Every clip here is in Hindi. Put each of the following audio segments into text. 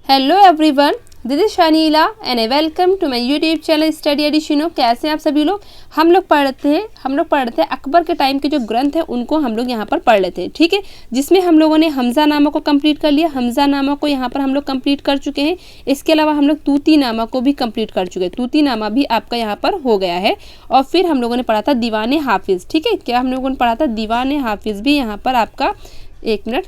Hello everyone, this is Shanila and welcome to my YouTube channel study एडिशनो। कैसे हैं आप सभी लोग। हम लोग पढ़ रहे थे अकबर के टाइम के जो ग्रंथ है उनको हम लोग यहाँ पर पढ़ लेते हैं, ठीक है। जिसमें हम लोगों ने हमजा नामा को कंप्लीट कर लिया। हमजा नामा को यहाँ पर हम लोग कंप्लीट कर चुके हैं। इसके अलावा हम लोग तूती नामा को भी कंप्लीट कर चुके हैं। तूती नामा भी आपका यहाँ पर हो गया है। और फिर हम लोगों ने पढ़ा था दीवाने हाफिज़, ठीक है। क्या हम लोगों ने पढ़ा था? दीवाने हाफिज़ भी यहाँ पर आपका, एक मिनट,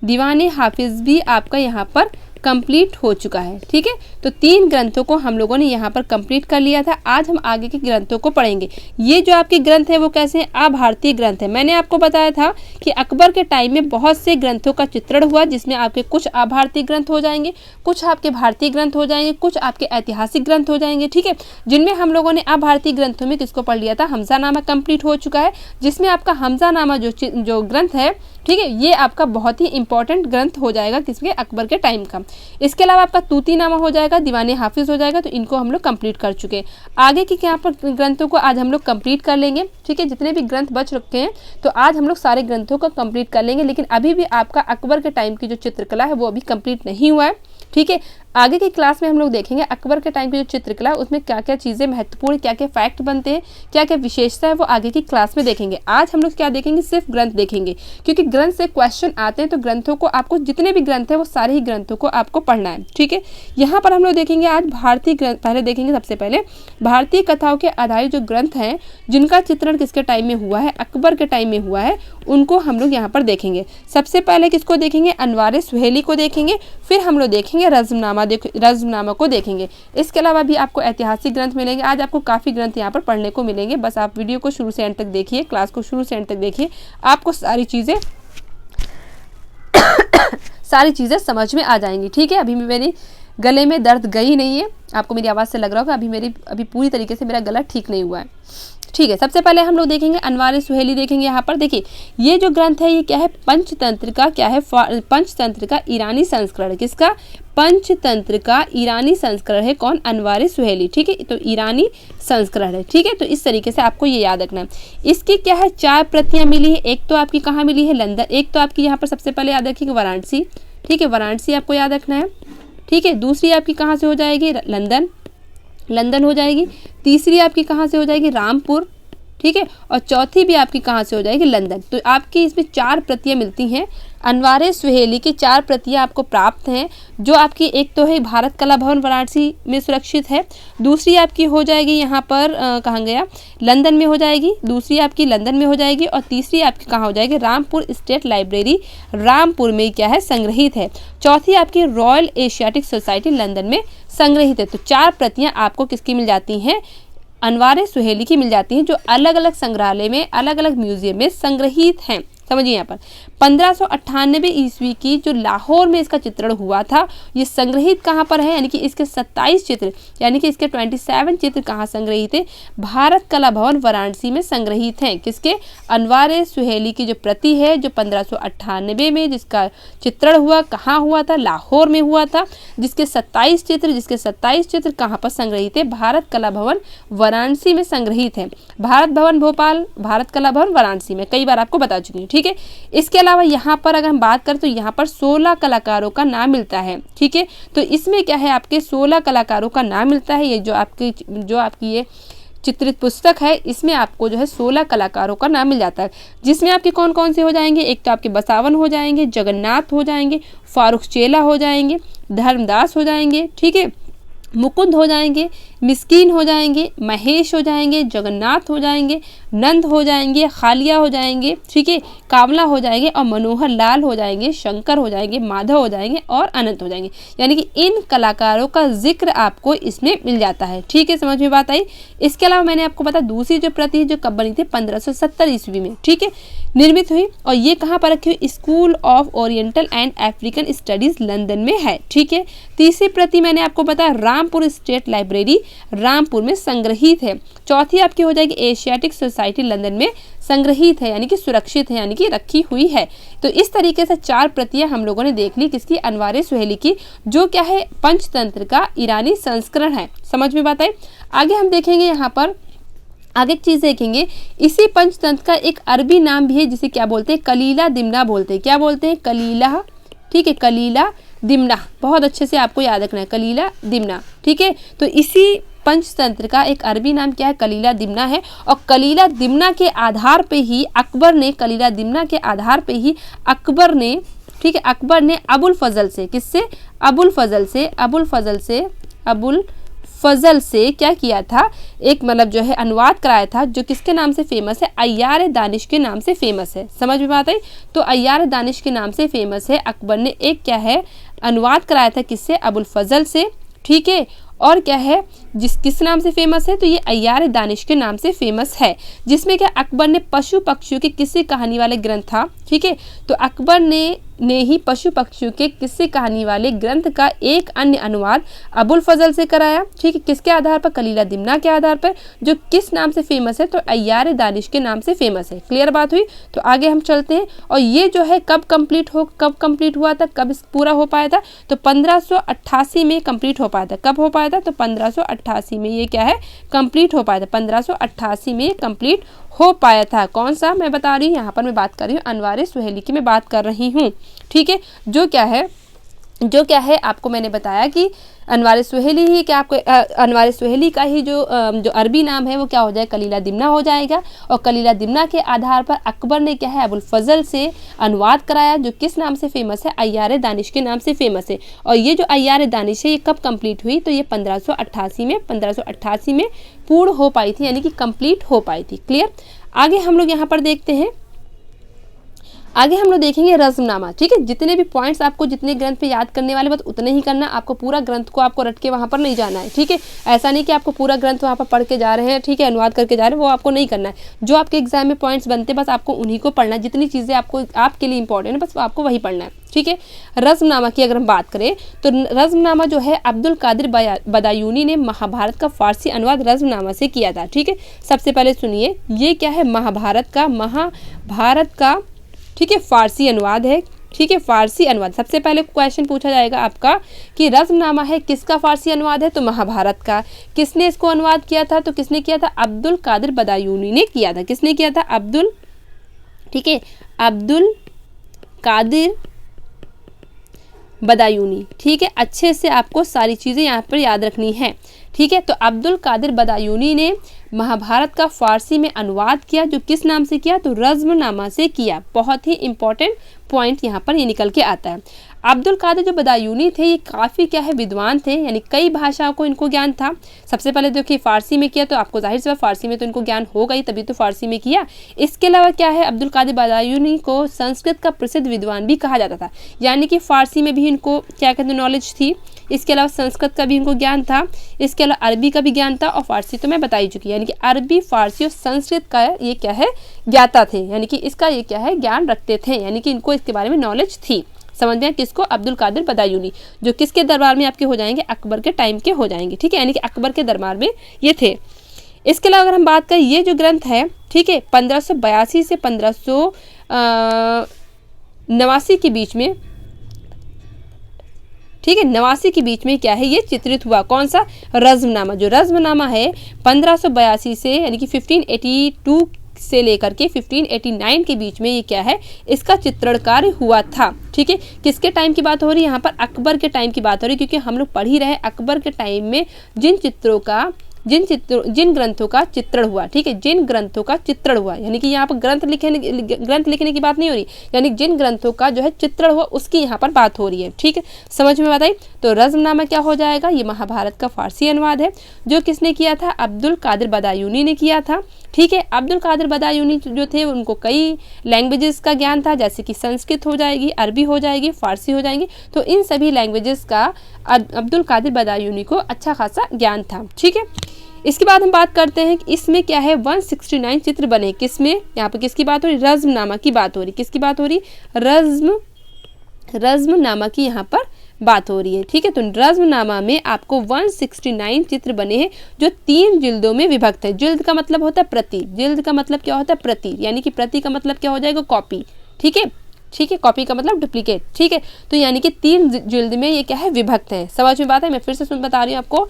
दीवाने हाफिज़ भी आपका यहाँ पर कंप्लीट हो चुका है, ठीक है। तो 3 ग्रंथों को हम लोगों ने यहाँ पर कंप्लीट कर लिया था। आज हम आगे के ग्रंथों को पढ़ेंगे। ये जो आपके ग्रंथ है वो कैसे हैं? अभारतीय ग्रंथ है। मैंने आपको बताया था कि अकबर के टाइम में बहुत से ग्रंथों का चित्रण हुआ, जिसमें आपके कुछ अभारतीय ग्रंथ हो जाएंगे, कुछ आपके भारतीय ग्रंथ हो जाएंगे, कुछ आपके ऐतिहासिक ग्रंथ हो जाएंगे, ठीक है। जिनमें हम लोगों ने अभारतीय ग्रंथों में किसको पढ़ लिया था? हमजा नामा कंप्लीट हो चुका है, जिसमें आपका हमजा नामा जो ग्रंथ है, ठीक है, ये आपका बहुत ही इंपॉर्टेंट ग्रंथ हो जाएगा किसके? अकबर के टाइम का। इसके अलावा आपका तूती नामा हो जाएगा, दीवाने हाफिज़ हो जाएगा। तो इनको हम लोग कंप्लीट कर चुके हैं। आगे के यहाँ पर ग्रंथों को आज हम लोग कंप्लीट कर लेंगे, ठीक है। जितने भी ग्रंथ बच रखे हैं तो आज हम लोग सारे ग्रंथों को कंप्लीट कर लेंगे। लेकिन अभी भी आपका अकबर के टाइम की जो चित्रकला है वो अभी कंप्लीट नहीं हुआ है, ठीक है। आगे की क्लास में हम लोग देखेंगे अकबर के टाइम की जो चित्रकला है उसमें क्या क्या चीज़ें महत्वपूर्ण, क्या क्या फैक्ट बनते हैं, क्या क्या विशेषता है, वो आगे की क्लास में देखेंगे। आज हम लोग क्या देखेंगे? सिर्फ ग्रंथ देखेंगे, क्योंकि ग्रंथ से क्वेश्चन आते हैं। तो ग्रंथों को आपको, जितने भी ग्रंथ है वो सारे ही ग्रंथों को आपको पढ़ना है, ठीक है। यहाँ पर हम लोग देखेंगे आज भारतीय ग्रंथ। पहले देखेंगे सबसे पहले भारतीय कथाओं के आधारित जो ग्रंथ हैं जिनका चित्रण किसके टाइम में हुआ है? अकबर के टाइम में हुआ है, उनको हम लोग यहाँ पर देखेंगे। सबसे पहले किसको देखेंगे? अनवारे सुहेली को देखेंगे। फिर हम लोग देखेंगे रज़्मनामा को देखेंगे। इसके अलावा भी आपको ऐतिहासिक ग्रंथ मिलेंगे। आज आपको काफ़ी ग्रंथ यहाँ पर पढ़ने को मिलेंगे। बस आप वीडियो को शुरू से एंड तक देखिए, क्लास को शुरू से एंड तक देखिए, आपको सारी चीज़ें समझ में आ जाएंगी, ठीक है। अभी मेरी गले में दर्द गई नहीं है, आपको मेरी आवाज़ से लग रहा होगा अभी पूरी तरीके से मेरा गला ठीक नहीं हुआ है, ठीक है। सबसे पहले हम लोग देखेंगे अनवारे सुहेली देखेंगे। यहाँ पर देखिए ये जो ग्रंथ है ये क्या है? पंचतंत्र का क्या है? पंचतंत्र का ईरानी संस्करण। किसका? पंचतंत्र का ईरानी संस्करण है। कौन? अनवारे सुहेली, ठीक है। तो ईरानी संस्करण है, ठीक है। तो इस तरीके से आपको ये याद रखना है। इसकी क्या है? 4 प्रतियां मिली है। एक तो आपकी कहाँ मिली है? लंदन। एक तो आपकी यहाँ पर सबसे पहले याद रखिएगा वाराणसी, ठीक है। वाराणसी आपको याद रखना है, ठीक है। दूसरी आपकी कहाँ से हो जाएगी? लंदन हो जाएगी। तीसरी आपकी कहाँ से हो जाएगी? रामपुर, ठीक है। और चौथी भी आपकी कहाँ से हो जाएगी? लंदन। तो आपकी इसमें 4 प्रतियां मिलती हैं। अनवारे सुहेली की 4 प्रतियां आपको प्राप्त हैं, जो आपकी एक तो है भारत कला भवन वाराणसी में सुरक्षित है। दूसरी आपकी हो जाएगी यहाँ पर कहाँ गया? लंदन में हो जाएगी। दूसरी आपकी लंदन में हो जाएगी। और तीसरी आपकी कहाँ हो जाएगी? रामपुर स्टेट लाइब्रेरी रामपुर में क्या है? संग्रहित है। चौथी आपकी रॉयल एशियाटिक सोसाइटी लंदन में संग्रहित है। तो 4 प्रतियां आपको किसकी मिल जाती हैं? अनवारे सुहेली की मिल जाती हैं, जो अलग अलग संग्रहालय में, अलग अलग म्यूजियम में संग्रहित हैं। समझिए यहाँ पर 1598 ईस्वी की जो लाहौर में इसका चित्रण हुआ था, ये संग्रहित कहाँ पर है? यानी कि इसके 27 चित्र, यानी कि इसके 27 चित्र कहाँ संग्रहित है? भारत कला भवन वाराणसी में संग्रहित हैं। किसके? अनवारे सुहेली की जो प्रति है, जो 1598 में जिसका चित्रण हुआ, कहाँ हुआ था? लाहौर में हुआ था। जिसके 27 चित्र कहाँ पर संग्रहित है? भारत कला भवन वाराणसी में संग्रहित है। भारत भवन भोपाल, भारत कला भवन वाराणसी में, कई बार आपको बता चुकी हूँ, ठीक है। इसके अलावा यहाँ पर अगर हम बात करें तो यहाँ पर 16 कलाकारों का नाम मिलता है, ठीक है। तो इसमें क्या है? आपके 16 कलाकारों का नाम मिलता है। ये जो आपकी ये चित्रित पुस्तक है, इसमें आपको जो है 16 कलाकारों का नाम मिल जाता है। जिसमें आपके कौन कौन से हो जाएंगे? एक तो आपके बसावन हो जाएंगे, जगन्नाथ हो जाएंगे, फारूक चेला हो जाएंगे, धर्मदास हो जाएंगे, ठीक है, मुकुंद हो जाएंगे, मिस्कीन हो जाएंगे, महेश हो जाएंगे, जगन्नाथ हो जाएंगे, नंद हो जाएंगे, खालिया हो जाएंगे, ठीक है, कावला हो जाएंगे, और मनोहर लाल हो जाएंगे, शंकर हो जाएंगे, माधव हो जाएंगे और अनंत हो जाएंगे। यानी कि इन कलाकारों का जिक्र आपको इसमें मिल जाता है, ठीक है। समझ में बात आई? इसके अलावा मैंने आपको पता दूसरी जो प्रति है जो कब बनी थी? 1570 ईस्वी में, ठीक है, निर्मित हुई। और ये कहाँ पर रखी हुई? School of oriental and African studies London में है, ठीक है। तीसरी प्रति मैंने आपको बताया रामपुर स्टेट लाइब्रेरी रामपुर में संग्रहित है। चौथी आपकी हो जाएगी एशियाटिक सोसाइटी लंदन में संग्रहित है, यानी कि सुरक्षित है, यानी कि रखी हुई है। तो इस तरीके से 4 प्रतियां हम लोगों ने देख ली किसकी? अनवारे सुहेली की, जो क्या है? पंचतंत्र का ईरानी संस्करण है। समझ में बात आई? आगे हम देखेंगे यहाँ पर आगे एक चीज देखेंगे, इसी पंचतंत्र का एक अरबी नाम भी है जिसे क्या बोलते हैं? कलीला दिमना बोलते हैं। क्या बोलते हैं? कलीला ठीक है, कलीला दिमना, बहुत अच्छे से आपको याद रखना है, कलीला दिमना, ठीक है। तो इसी पंचतंत्र का एक अरबी नाम क्या है, कलीला दिमना है। और कलीला दिमना के आधार पे ही अकबर ने, कलीला दिमना के आधार पे ही अकबर ने, ठीक है, अकबर ने अबुल फजल से, किससे, अबुल फजल से क्या किया था, एक मतलब जो है अनुवाद कराया था, जो किसके नाम से फेमस है, अय्यार दानिश के नाम से फेमस है। समझ में बात आई? तो अय्यार दानिश के नाम से फेमस है। अकबर ने एक क्या है अनुवाद कराया था, किससे, अबुल फजल से, ठीक है। और क्या है, किस नाम से फेमस है, तो ये अय्यार दानिश के नाम से फेमस है, जिसमें क्या अकबर ने पशु पक्षियों की किस्से कहानी वाले ग्रंथ था, ठीक है। तो अकबर ने ही पशु पक्षियों के किस्से कहानी वाले ग्रंथ का एक अन्य अनुवाद अबुल फजल से कराया, ठीक है। किसके आधार पर, कलीला दिमना के आधार पर, जो किस नाम से फेमस है, तो अय्यार दानिश के नाम से फेमस है। क्लियर बात हुई? तो आगे हम चलते हैं। और ये जो है कब कंप्लीट हुआ था, कब पूरा हो पाया था, तो 1588 में कंप्लीट हो पाया था। कब हो पाया था, तो 1588 में ये क्या है कंप्लीट हो पाया था, 1588 में कंप्लीट हो पाया था। कौन सा मैं बता रही हूँ, यहाँ पर मैं बात कर रही हूँ अनवार सुहेली की मैं बात कर रही हूँ, ठीक है। जो क्या है आपको मैंने बताया कि अनवार सुहेली ही क्या, आपको अनवार सुहेली का ही जो अरबी नाम है वो क्या हो जाएगा, कलीला दिमना हो जाएगा। और कलीला दिमना के आधार पर अकबर ने क्या है अबुल फजल से अनुवाद कराया, जो किस नाम से फेमस है, अय्यार दानिश के नाम से फेमस है। और ये जो अय्यार दानिश है ये कब कंप्लीट हुई, तो ये 1588 में पूर्ण हो पाई थी, यानी कि कंप्लीट हो पाई थी। क्लियर? आगे हम लोग यहाँ पर देखते हैं, आगे हम लोग देखेंगे रज़्मनामा, ठीक है। जितने भी पॉइंट्स आपको जितने ग्रंथ पे याद करने वाले बस उतने ही करना, आपको पूरा ग्रंथ को आपको रट के वहाँ पर नहीं जाना है, ठीक है। ऐसा नहीं कि आपको पूरा ग्रंथ वहाँ पर पढ़ के जा रहे हैं, ठीक है, अनुवाद करके जा रहे हैं, वो आपको नहीं करना है। जो आपके एग्जाम में पॉइंट्स बनते हैं बस आपको उन्हीं को पढ़ना है, जितनी चीज़ें आपको आपके लिए इंपॉर्टेंट है बस आपको वही पढ़ना है, ठीक है। रज़्मनामा की अगर हम बात करें तो रज़्मनामा जो है अब्दुल कादिर बदायूनी ने महाभारत का फारसी अनुवाद रज़्मनामा से किया था, ठीक है। सबसे पहले सुनिए, ये क्या है, महाभारत का ठीक है फारसी अनुवाद है, ठीक है, फारसी अनुवाद। सबसे पहले क्वेश्चन पूछा जाएगा आपका कि रज़्मनामा है किसका फारसी अनुवाद है, तो महाभारत का। किसने इसको अनुवाद किया था, तो किसने किया था, अब्दुल कादिर बदायूनी ने किया था। किसने किया था, अब्दुल, ठीक है, अब्दुल कादिर बदायूनी, ठीक है। अच्छे से आपको सारी चीज़ें यहाँ पर याद रखनी है, ठीक है। तो अब्दुल कादिर बदायूनी ने महाभारत का फारसी में अनुवाद किया, जो किस नाम से किया, तो रज़्मनामा से किया। बहुत ही इंपॉर्टेंट पॉइंट यहाँ पर ये निकल के आता है। अब्दुल कादिर जो बदायूनी थे ये काफ़ी क्या है विद्वान थे, यानी कई भाषाओं को इनको ज्ञान था। सबसे पहले देखिए फारसी में किया, तो आपको जाहिर सी बात फारसी में तो इनको ज्ञान होगा ही, तभी तो फारसी में किया। इसके अलावा क्या है, अब्दुल कादिर बदायूनी को संस्कृत का प्रसिद्ध विद्वान भी कहा जाता था, यानी कि फारसी में भी इनको क्या कहते हैं नॉलेज थी। इसके अलावा संस्कृत का भी इनको ज्ञान था, इसके अलावा अरबी का भी ज्ञान था, और फारसी तो मैं बता ही चुकी, यानी कि अरबी, फारसी और संस्कृत का ये क्या है ज्ञाता थे, यानी कि इसका ये क्या है ज्ञान रखते थे, यानी कि इनको इसके बारे में नॉलेज थी। समझ में किसको, अब्दुल कादिर बदायूनी, जो किसके दरबार में आपके हो जाएंगे, अकबर के टाइम के हो जाएंगे, ठीक है, यानी कि अकबर के दरबार में ये थे। इसके अलावा अगर हम बात करें, ये जो ग्रंथ है, ठीक है, 1582 से 1589 के बीच में, ठीक है, 89 के बीच में क्या है ये चित्रित हुआ। कौन सा, रज़्मनामा। जो रज़्मनामा है 1582 से यानी कि 1582 से लेकर के 1589 के बीच में ये क्या है इसका चित्रण कार्य हुआ था, ठीक है। किसके टाइम की बात हो रही है, यहाँ पर अकबर के टाइम की बात हो रही है, क्योंकि हम लोग पढ़ ही रहे अकबर के टाइम में जिन ग्रंथों का चित्रण हुआ, ठीक है, जिन ग्रंथों का चित्रण हुआ, यानी कि यहाँ पर ग्रंथ लिखने की बात नहीं हो रही, यानी जिन ग्रंथों का जो है चित्रण हुआ उसकी यहाँ पर बात हो रही है, ठीक है। समझ में बताई? तो रज़्मनामा क्या हो जाएगा, ये महाभारत का फारसी अनुवाद है, जो किसने किया था, अब्दुल कादिर बदायूनी ने किया था, ठीक है। अब्दुल कादिर बदायूनी जो थे उनको कई लैंग्वेजेस का ज्ञान था, जैसे कि संस्कृत हो जाएगी, अरबी हो जाएगी, फारसी हो जाएंगी, तो इन सभी लैंग्वेजेस का अब्दुल कादिर बदायूनी को अच्छा खासा ज्ञान था, ठीक है। इसके बाद हम बात करते हैं कि इसमें क्या है 169 चित्र बने। किसमें, यहाँ पर किसकी बात हो रही, रज़्मनामा की बात हो रही। किसकी बात हो रही, रज़्मनामा की यहाँ पर बात हो रही है, ठीक है। तो रज़्मनामा में आपको 169 चित्र बने हैं, जो 3 जिल्दों में विभक्त है। जिल्द का मतलब होता है प्रति, जिल्द का मतलब क्या होता है प्रति, यानी कि प्रति का मतलब क्या हो जाएगा कॉपी, ठीक है, ठीक है, कॉपी का मतलब डुप्लीकेट, ठीक है। तो यानी कि 3 जिल्द में ये क्या है विभक्त है। समझ में बात है? मैं फिर से बता रही हूँ आपको,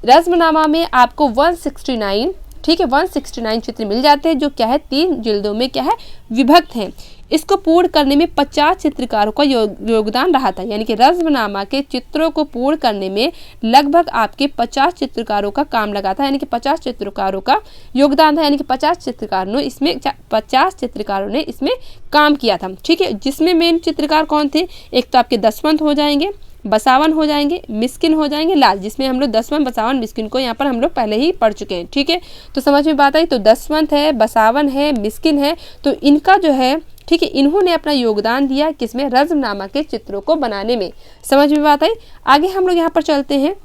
रज़्मनामा में आपको 169, ठीक है, 169 चित्र मिल जाते हैं, जो क्या है 3 जिल्दों में क्या है विभक्त हैं। इसको पूर्ण करने में 50 चित्रकारों का योगदान रहा था। यानी कि रज़्मनामा के चित्रों को पूर्ण करने में लगभग आपके 50 चित्रकारों का काम लगा था, यानी कि 50 चित्रकारों का योगदान था, यानी कि 50 चित्रकारों ने इसमें काम किया था। ठीक है, जिसमें मेन चित्रकार कौन थे? एक तो आपके दसवंत हो जाएंगे, बसावन हो जाएंगे, मिस्किन हो जाएंगे, लाल, जिसमें हम लोग दसवंत, बसावन, मिस्किन को यहाँ पर हम लोग पहले ही पढ़ चुके हैं। ठीक है, तो समझ में बात आई। तो दसवंत है, बसावन है, मिस्किन है, तो इनका जो है, ठीक है, इन्होंने अपना योगदान दिया किसमें? रज़्मनामा के चित्रों को बनाने में। समझ में बात आई। आगे हम लोग यहाँ पर चलते हैं,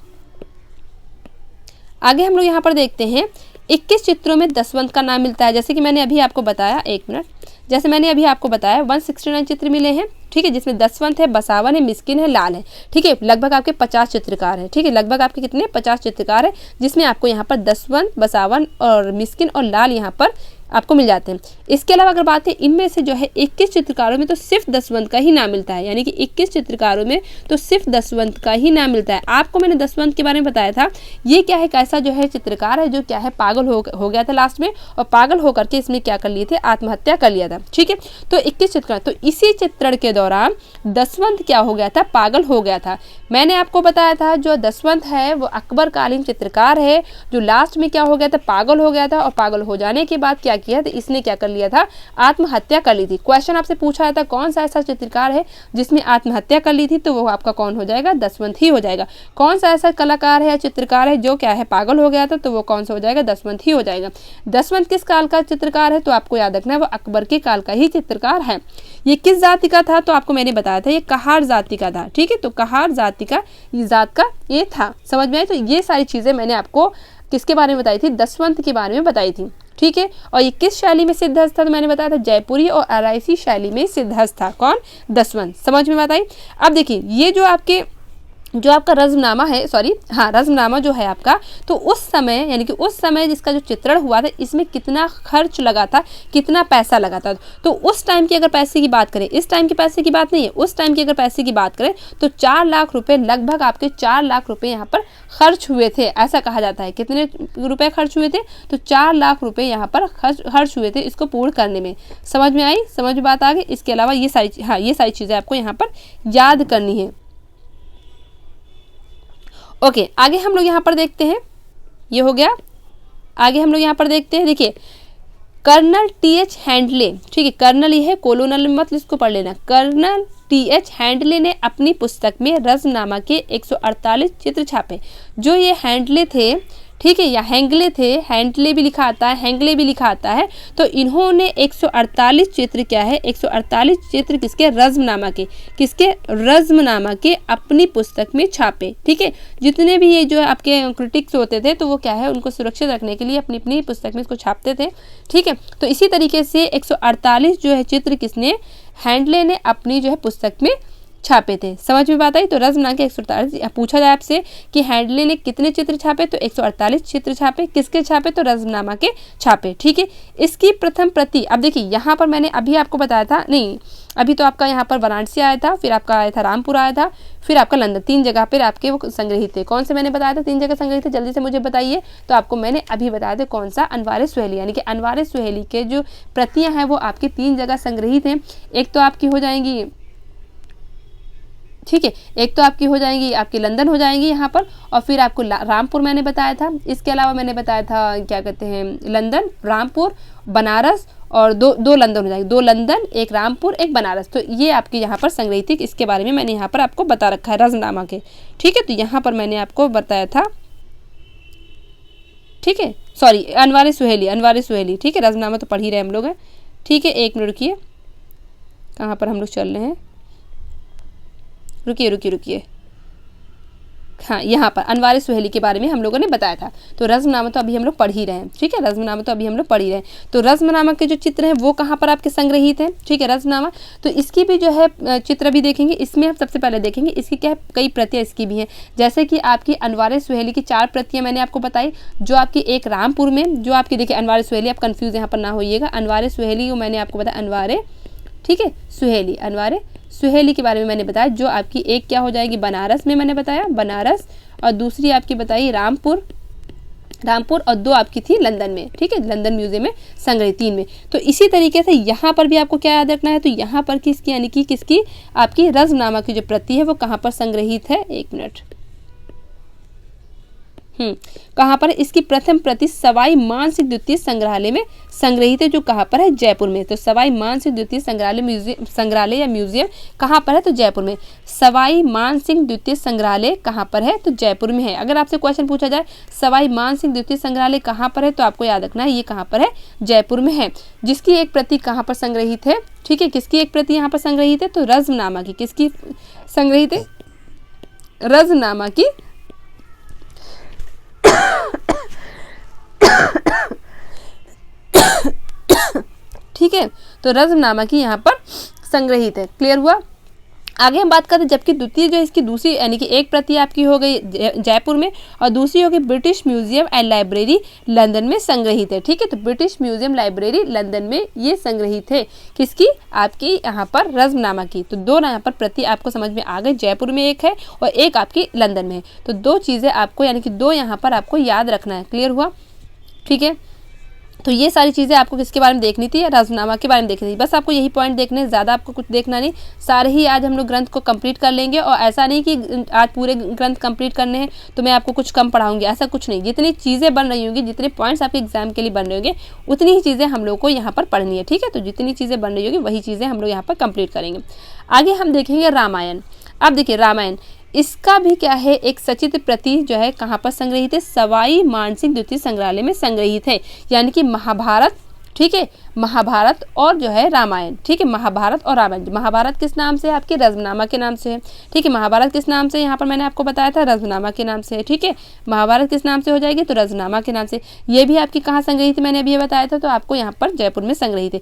आगे हम लोग यहाँ पर देखते हैं 21 चित्रों में दसवंत का नाम मिलता है। जैसे कि मैंने अभी आपको बताया, एक मिनट, जैसे मैंने अभी आपको बताया 169 चित्र मिले हैं। ठीक है, जिसमें दसवंत है, बसावन है, मिस्किन है, लाल है। ठीक है, लगभग आपके 50 चित्रकार हैं। ठीक है, लगभग आपके कितने? 50 चित्रकार है, जिसमें आपको यहाँ पर दसवंत, बसावन और मिस्किन और लाल यहाँ पर आपको मिल जाते हैं। इसके अलावा अगर बात है, इनमें से जो है 21 चित्रकारों में तो सिर्फ दसवंत का ही नाम मिलता है, यानी कि 21 चित्रकारों में तो सिर्फ दसवंत का ही नाम मिलता है। आपको मैंने दसवंत के बारे में बताया था, ये क्या है, कैसा जो है चित्रकार है जो क्या है, पागल हो गया था लास्ट में, और पागल होकर के इसमें क्या कर लिए थे? आत्महत्या कर लिया था। ठीक है, तो 21 चित्रकार, तो इसी चित्रण के दौरान दसवंत क्या हो गया था? पागल हो गया था। मैंने आपको बताया था जो दसवंत है वो अकबरकालीन चित्रकार है, जो लास्ट में क्या हो गया था? पागल हो गया था, और पागल हो जाने के बाद क्या किया था? इसने क्या कर लिया था? आत्महत्या कर ली थी। क्वेश्चन आपसे पूछा था कौन सा ऐसा चित्रकार है जिसने आत्महत्या कर ली थी, तो वो आपका कौन हो जाएगा? दसवंत ही हो जाएगा। कौन सा ऐसा कलाकार है या चित्रकार है जो क्या है? पागल हो गया था, तो वो कौन सा हो जाएगा? दसवंत ही हो जाएगा। दसवंत किस काल का चित्रकार है? तो आपको याद रखना है वो अकबर के काल का ही चित्रकार है। ये किस जाति का था? तो आपको मैंने बताया था ये कहार जाति का था। ठीक है, तो कहार जाति का ये जात का ये था। समझ में आई। तो ये सारी चीजें मैंने आपको किसके बारे में बताई थी? दसवंत के बारे में बताई थी। ठीक है, और ये किस शैली में सिद्धहस्त था? तो मैंने बताया था जयपुरी और आराइसी शैली में सिद्धहस्त था। कौन? दसवंत। समझ में बात आई। अब देखिए, ये जो आपका रज़्मनामा है, सॉरी हाँ, रज़्मनामा जो है आपका, तो उस समय, यानी कि उस समय जिसका जो चित्रण हुआ था, इसमें कितना खर्च लगा था, कितना पैसा लगा था? तो उस टाइम की अगर पैसे की बात करें, इस टाइम के पैसे की बात नहीं है, उस टाइम की अगर पैसे की बात करें तो 4 लाख रुपए, लगभग आपके 4 लाख रुपए यहाँ पर खर्च हुए थे, ऐसा कहा जाता है। कितने रुपए खर्च हुए थे? तो 4 लाख रुपए यहाँ पर खर्च हुए थे इसको पूर्ण करने में। समझ में आई? समझ में बात आ गई। इसके अलावा ये सारी चीज़ें आपको यहाँ पर याद करनी है। ओके, आगे हम लोग यहाँ पर देखते हैं, ये हो गया। आगे हम लोग यहाँ पर देखते हैं, देखिए कर्नल टी.एच. हैंडले, ठीक है, कर्नल ये है, कोलोनल मत इसको पढ़ लेना। Colonel TH. हैंडले ने अपनी पुस्तक में रज़्मनामा के 148 चित्र छापे। जो ये हैंडले थे, ठीक है, या हैंगले थे, हैंडले भी लिखा आता है, हैंगले भी लिखा आता है, तो इन्होंने 148 चित्र क्या है? 148 चित्र किसके? रज़्मनामा के। किसके? रज़्मनामा के अपनी पुस्तक में छापे। ठीक है, जितने भी ये जो आपके क्रिटिक्स होते थे, तो वो क्या है, उनको सुरक्षित रखने के लिए अपनी अपनी पुस्तक में इसको छापते थे। ठीक है, तो इसी तरीके से 148 जो है चित्र किसने? हैंडले ने अपनी जो है पुस्तक में छापे थे। समझ में बात आई। तो रज़्मनामा के 148, पूछा जाए आपसे कि हैंडले ने कितने चित्र छापे, तो 148 चित्र छापे। किसके छापे? तो रज़्मनामा के छापे। ठीक है, इसकी प्रथम प्रति, अब देखिए यहाँ पर मैंने अभी आपको बताया था, नहीं अभी तो आपका यहाँ पर वाराणसी आया था, फिर आपका आया था रामपुर आया था, फिर आपका लंदन, 3 जगह पर आपके वो संग्रहित थे। कौन से मैंने बताया था 3 जगह संग्रहित थे? जल्दी से मुझे बताइए। तो आपको मैंने अभी बताया था कौन सा? अनवारे सुहेली, यानी कि अनवारे सुहेली के जो प्रतियाँ हैं वो आपकी 3 जगह संग्रहित हैं। एक तो आपकी हो जाएंगी, ठीक है, एक तो आपकी हो जाएंगी, आपकी लंदन हो जाएंगी यहाँ पर, और फिर आपको रामपुर मैंने बताया था। इसके अलावा मैंने बताया था क्या कहते हैं, लंदन, रामपुर, बनारस, और दो लंदन हो जाएंगे, 2 लंदन, 1 रामपुर, 1 बनारस। तो ये आपके यहाँ पर संग्रहित थी। इसके बारे में मैंने यहाँ पर आपको बता रखा है रज़्मनामा के। ठीक है, तो यहाँ पर मैंने आपको बताया था, ठीक है, सॉरी अनवारे सुहेली। ठीक है, रज़्मनामा तो पढ़ ही रहे हम लोग हैं। ठीक है, 1 मिनट रुकिए, कहाँ पर हम लोग चल रहे हैं, रुकिए, हाँ, यहाँ पर अनवारे सुहेली के बारे में हम लोगों ने बताया था। तो रज़्मनामा तो अभी हम लोग पढ़ ही रहे हैं। ठीक है, रज़्मनामा तो अभी हम लोग पढ़ ही रहे हैं। तो रज़्मनामा के जो चित्र हैं वो कहाँ पर आपके संग्रहित हैं? ठीक है, रज़्मनामा, तो इसकी भी जो है चित्र भी देखेंगे। इसमें हम सबसे पहले देखेंगे इसकी क्या है, कई प्रतियाँ इसकी भी हैं। जैसे कि आपकी अनवारे सुहेली की 4 प्रतियाँ मैंने आपको बताई, जो आपकी एक रामपुर में, जो आपकी देखिए अनवारे सुहेली, आप कन्फ्यूज़ यहाँ पर ना होइएगा, अनवारे सुहेली को मैंने आपको बताया अनवारे, ठीक है, सुहेली, अनवारे सुहेली के बारे में मैंने बताया। जो आपकी एक क्या हो जाएगी, बनारस में मैंने बताया, बनारस, और दूसरी आपकी बताई रामपुर, रामपुर और 2 आपकी थी लंदन में, ठीक है, लंदन म्यूजियम में संग्रहित 3 में। तो इसी तरीके से यहाँ पर भी आपको क्या याद रखना है, तो यहाँ पर किसकी यानी कि किसकी आपकी रज़्मनामा की जो प्रति है वो कहाँ पर संग्रहित है, 1 मिनट, कहाँ पर इसकी प्रथम प्रति सवाई मानसिंह द्वितीय संग्रहालय में संग्रहित है, जो कहाँ पर है, जयपुर में। तो सवाई मानसिंह द्वितीय संग्रहालय या म्यूजियम कहाँ पर है, तो जयपुर में। सवाई मानसिंह द्वितीय संग्रहालय कहाँ पर है, तो जयपुर में है। अगर आपसे क्वेश्चन पूछा जाए सवाई मानसिंह द्वितीय संग्रहालय कहाँ पर है, तो आपको याद रखना है ये कहाँ पर है, जयपुर में है। जिसकी एक प्रति कहाँ पर संग्रहित है, ठीक है, किसकी एक प्रति यहाँ पर संग्रहित है, तो रज़्मनामा की, किसकी संग्रहित है, रज़्मनामा की ठीक है, तो रज़्मनामा की यहाँ पर संग्रहित है। क्लियर हुआ। आगे हम बात करते हैं, जबकि द्वितीय जो इसकी दूसरी यानी कि एक प्रति आपकी हो गई जयपुर में और दूसरी हो गई British museum and library London में संग्रहित है, ठीक है। तो ब्रिटिश म्यूजियम लाइब्रेरी लंदन में ये संग्रहित है, किसकी, आपकी यहाँ पर रज़्मनामा की। तो 2 यहाँ पर प्रति आपको समझ में आ गई, जयपुर में एक है और एक आपकी लंदन में है। तो 2 चीज़ें आपको यानी कि 2 यहाँ पर आपको याद रखना है। क्लियर हुआ, ठीक है। तो ये सारी चीज़ें आपको किसके बारे में देखनी थी, रज़्मनामा के बारे में देखनी थी। बस आपको यही पॉइंट देखने, ज़्यादा आपको कुछ देखना नहीं। सारे ही आज हम लोग ग्रंथ को कंप्लीट कर लेंगे और ऐसा नहीं कि आज पूरे ग्रंथ कंप्लीट करने हैं तो मैं आपको कुछ कम पढ़ाऊंगी, ऐसा कुछ नहीं। जितनी चीज़ें बन रही होंगी, जितने पॉइंट्स आपके एग्जाम के लिए बन रहे होंगे, उतनी ही चीज़ें हम लोग को यहाँ पर पढ़नी है, ठीक है। तो जितनी चीज़ें बन रही होगी वही चीज़ें हम लोग यहाँ पर कंप्लीट करेंगे। आगे हम देखेंगे रामायण। अब देखिए रामायण, इसका भी क्या है, एक सचित्र प्रति जो है कहाँ पर संग्रहित है, सवाई मानसिंह द्वितीय संग्रहालय में संग्रहित है। यानी कि महाभारत, ठीक है, महाभारत और जो है रामायण, ठीक है, महाभारत और रामायण। महाभारत किस नाम से है, आपके रज़्मनामा के नाम से है, ठीक है। महाभारत किस नाम से, यहाँ पर मैंने आपको बताया था रज़्मनामा के नाम से है, ठीक है। महाभारत किस नाम से हो जाएगी, तो रज़्मनामा के नाम से। ये भी आपकी कहाँ संग्रहित है, मैंने अभी ये बताया था, तो आपको यहाँ पर जयपुर में संग्रहित है।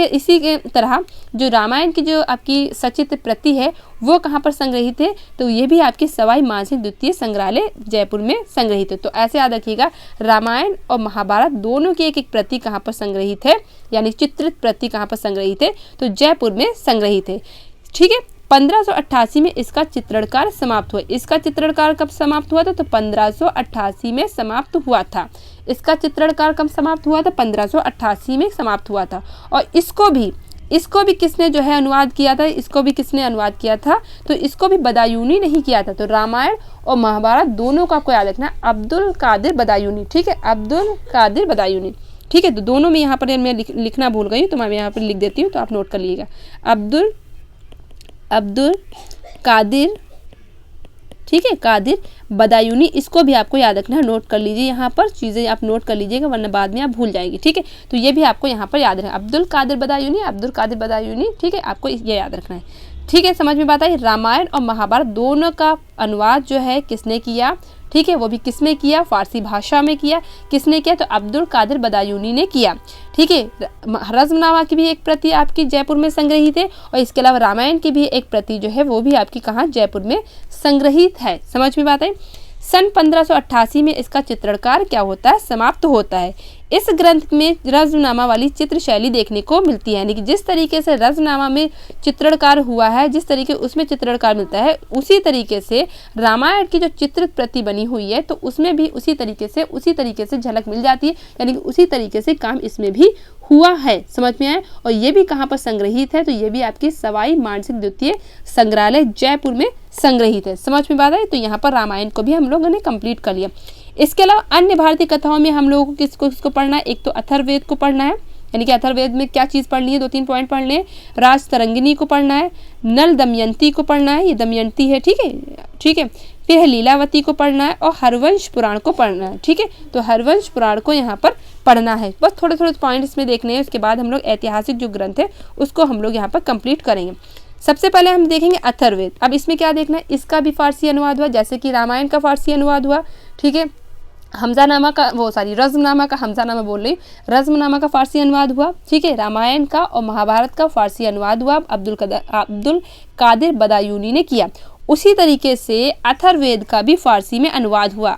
इसी के तरह जो रामायण की जो आपकी सचित्र प्रति है वो कहाँ पर संग्रहित है, तो ये भी आपकी सवाई मानसिंह द्वितीय संग्रहालय जयपुर में संग्रहित है। तो ऐसे याद रखिएगा, रामायण और महाभारत दोनों की एक एक प्रति कहाँ पर संग्रहित है, यानी चित्रित प्रति कहाँ पर संग्रहित है, तो जयपुर में संग्रहित है, ठीक है। 1588 में इसका चित्रण कार्य समाप्त हुआ। इसका चित्रण कार्य कब समाप्त हुआ था, तो 1588 में समाप्त हुआ था। इसका चित्रण कार्य कब समाप्त हुआ था, 1588 में समाप्त हुआ था। और इसको भी किसने जो है अनुवाद किया था, इसको भी किसने अनुवाद किया था, तो इसको भी बदायूनी नहीं किया था। तो रामायण और महाभारत दोनों का आपको याद रखना, अब्दुल कादिर बदायूनी, ठीक है, अब्दुल कादिर बदायूनी, ठीक है। तो दोनों में यहाँ पर मैं लिखना भूल गई हूँ, तो मैं यहाँ पर लिख देती हूँ, तो आप नोट कर लीजिएगा, अब्दुल कादिर, ठीक है, कादिर बदायूनी। इसको भी आपको याद रखना है, नोट कर लीजिए, यहाँ पर चीज़ें आप नोट कर लीजिएगा, वरना बाद में आप भूल जाएंगे, ठीक है। तो ये भी आपको यहाँ पर याद रखना, अब्दुल कादिर बदायूनी, ठीक है, आपको ये याद रखना है, ठीक है। समझ में बात आई। रामायण और महाभारत दोनों का अनुवाद जो है किसने किया, ठीक है, वो भी किसमें किया, फारसी भाषा में किया। किसने किया, तो अब्दुल कादिर बदायूनी ने किया, ठीक है। रज़्मनामा की भी एक प्रति आपकी जयपुर में संग्रहित है और इसके अलावा रामायण की भी एक प्रति जो है वो भी आपकी कहाँ, जयपुर में संग्रहित है। समझ में बात है। सन 1588 में इसका चित्रण कार्य क्या होता है, समाप्त होता है। इस ग्रंथ में रज़्मनामा वाली चित्र शैली देखने को मिलती है, यानी कि जिस तरीके से रज़्मनामा में चित्रण कार्य हुआ है, जिस तरीके उसमें चित्रण कार्य मिलता है, उसी तरीके से रामायण की जो चित्रित प्रति बनी हुई है तो उसमें भी उसी तरीके से झलक मिल जाती है, यानी कि उसी तरीके से काम इसमें भी हुआ है। समझ में आए। और ये भी कहाँ पर संग्रहित है, तो ये भी आपकी सवाई मानसिंह द्वितीय संग्रहालय जयपुर में संग्रहित है। समझ में बात आई। तो यहाँ पर रामायण को भी हम लोगों ने कंप्लीट कर लिया। इसके अलावा अन्य भारतीय कथाओं में हम लोगों को किसको पढ़ना है, एक तो अथर्ववेद को पढ़ना है, यानी कि अथर्ववेद में क्या चीज़ पढ़नी है, 2-3 पॉइंट पढ़ लें। राजतरंगिणी को पढ़ना है, नल दमयंती को पढ़ना है, ये दमयंती है, ठीक है। फिर है लीलावती को पढ़ना है और हरवंश पुराण को पढ़ना है, ठीक है। तो हरवंश पुराण को यहाँ पर पढ़ना है। बस थोड़े थोड़े पॉइंट इसमें देखने हैं। उसके बाद हम लोग ऐतिहासिक जो ग्रंथ है उसको हम लोग यहाँ पर कंप्लीट करेंगे। सबसे पहले हम देखेंगे अथर्ववेद। अब इसमें क्या देखना है, इसका भी फारसी अनुवाद हुआ, जैसे कि रामायण का फारसी अनुवाद हुआ, ठीक है। रज़्मनामा का हमज़ानामा बोल रही, रज़्मनामा का फारसी अनुवाद हुआ, ठीक है। रामायण का और महाभारत का फारसी अनुवाद हुआ, अब्दुल कादिर बदायूनी ने किया। उसी तरीके से अथर्ववेद का भी फारसी में अनुवाद हुआ।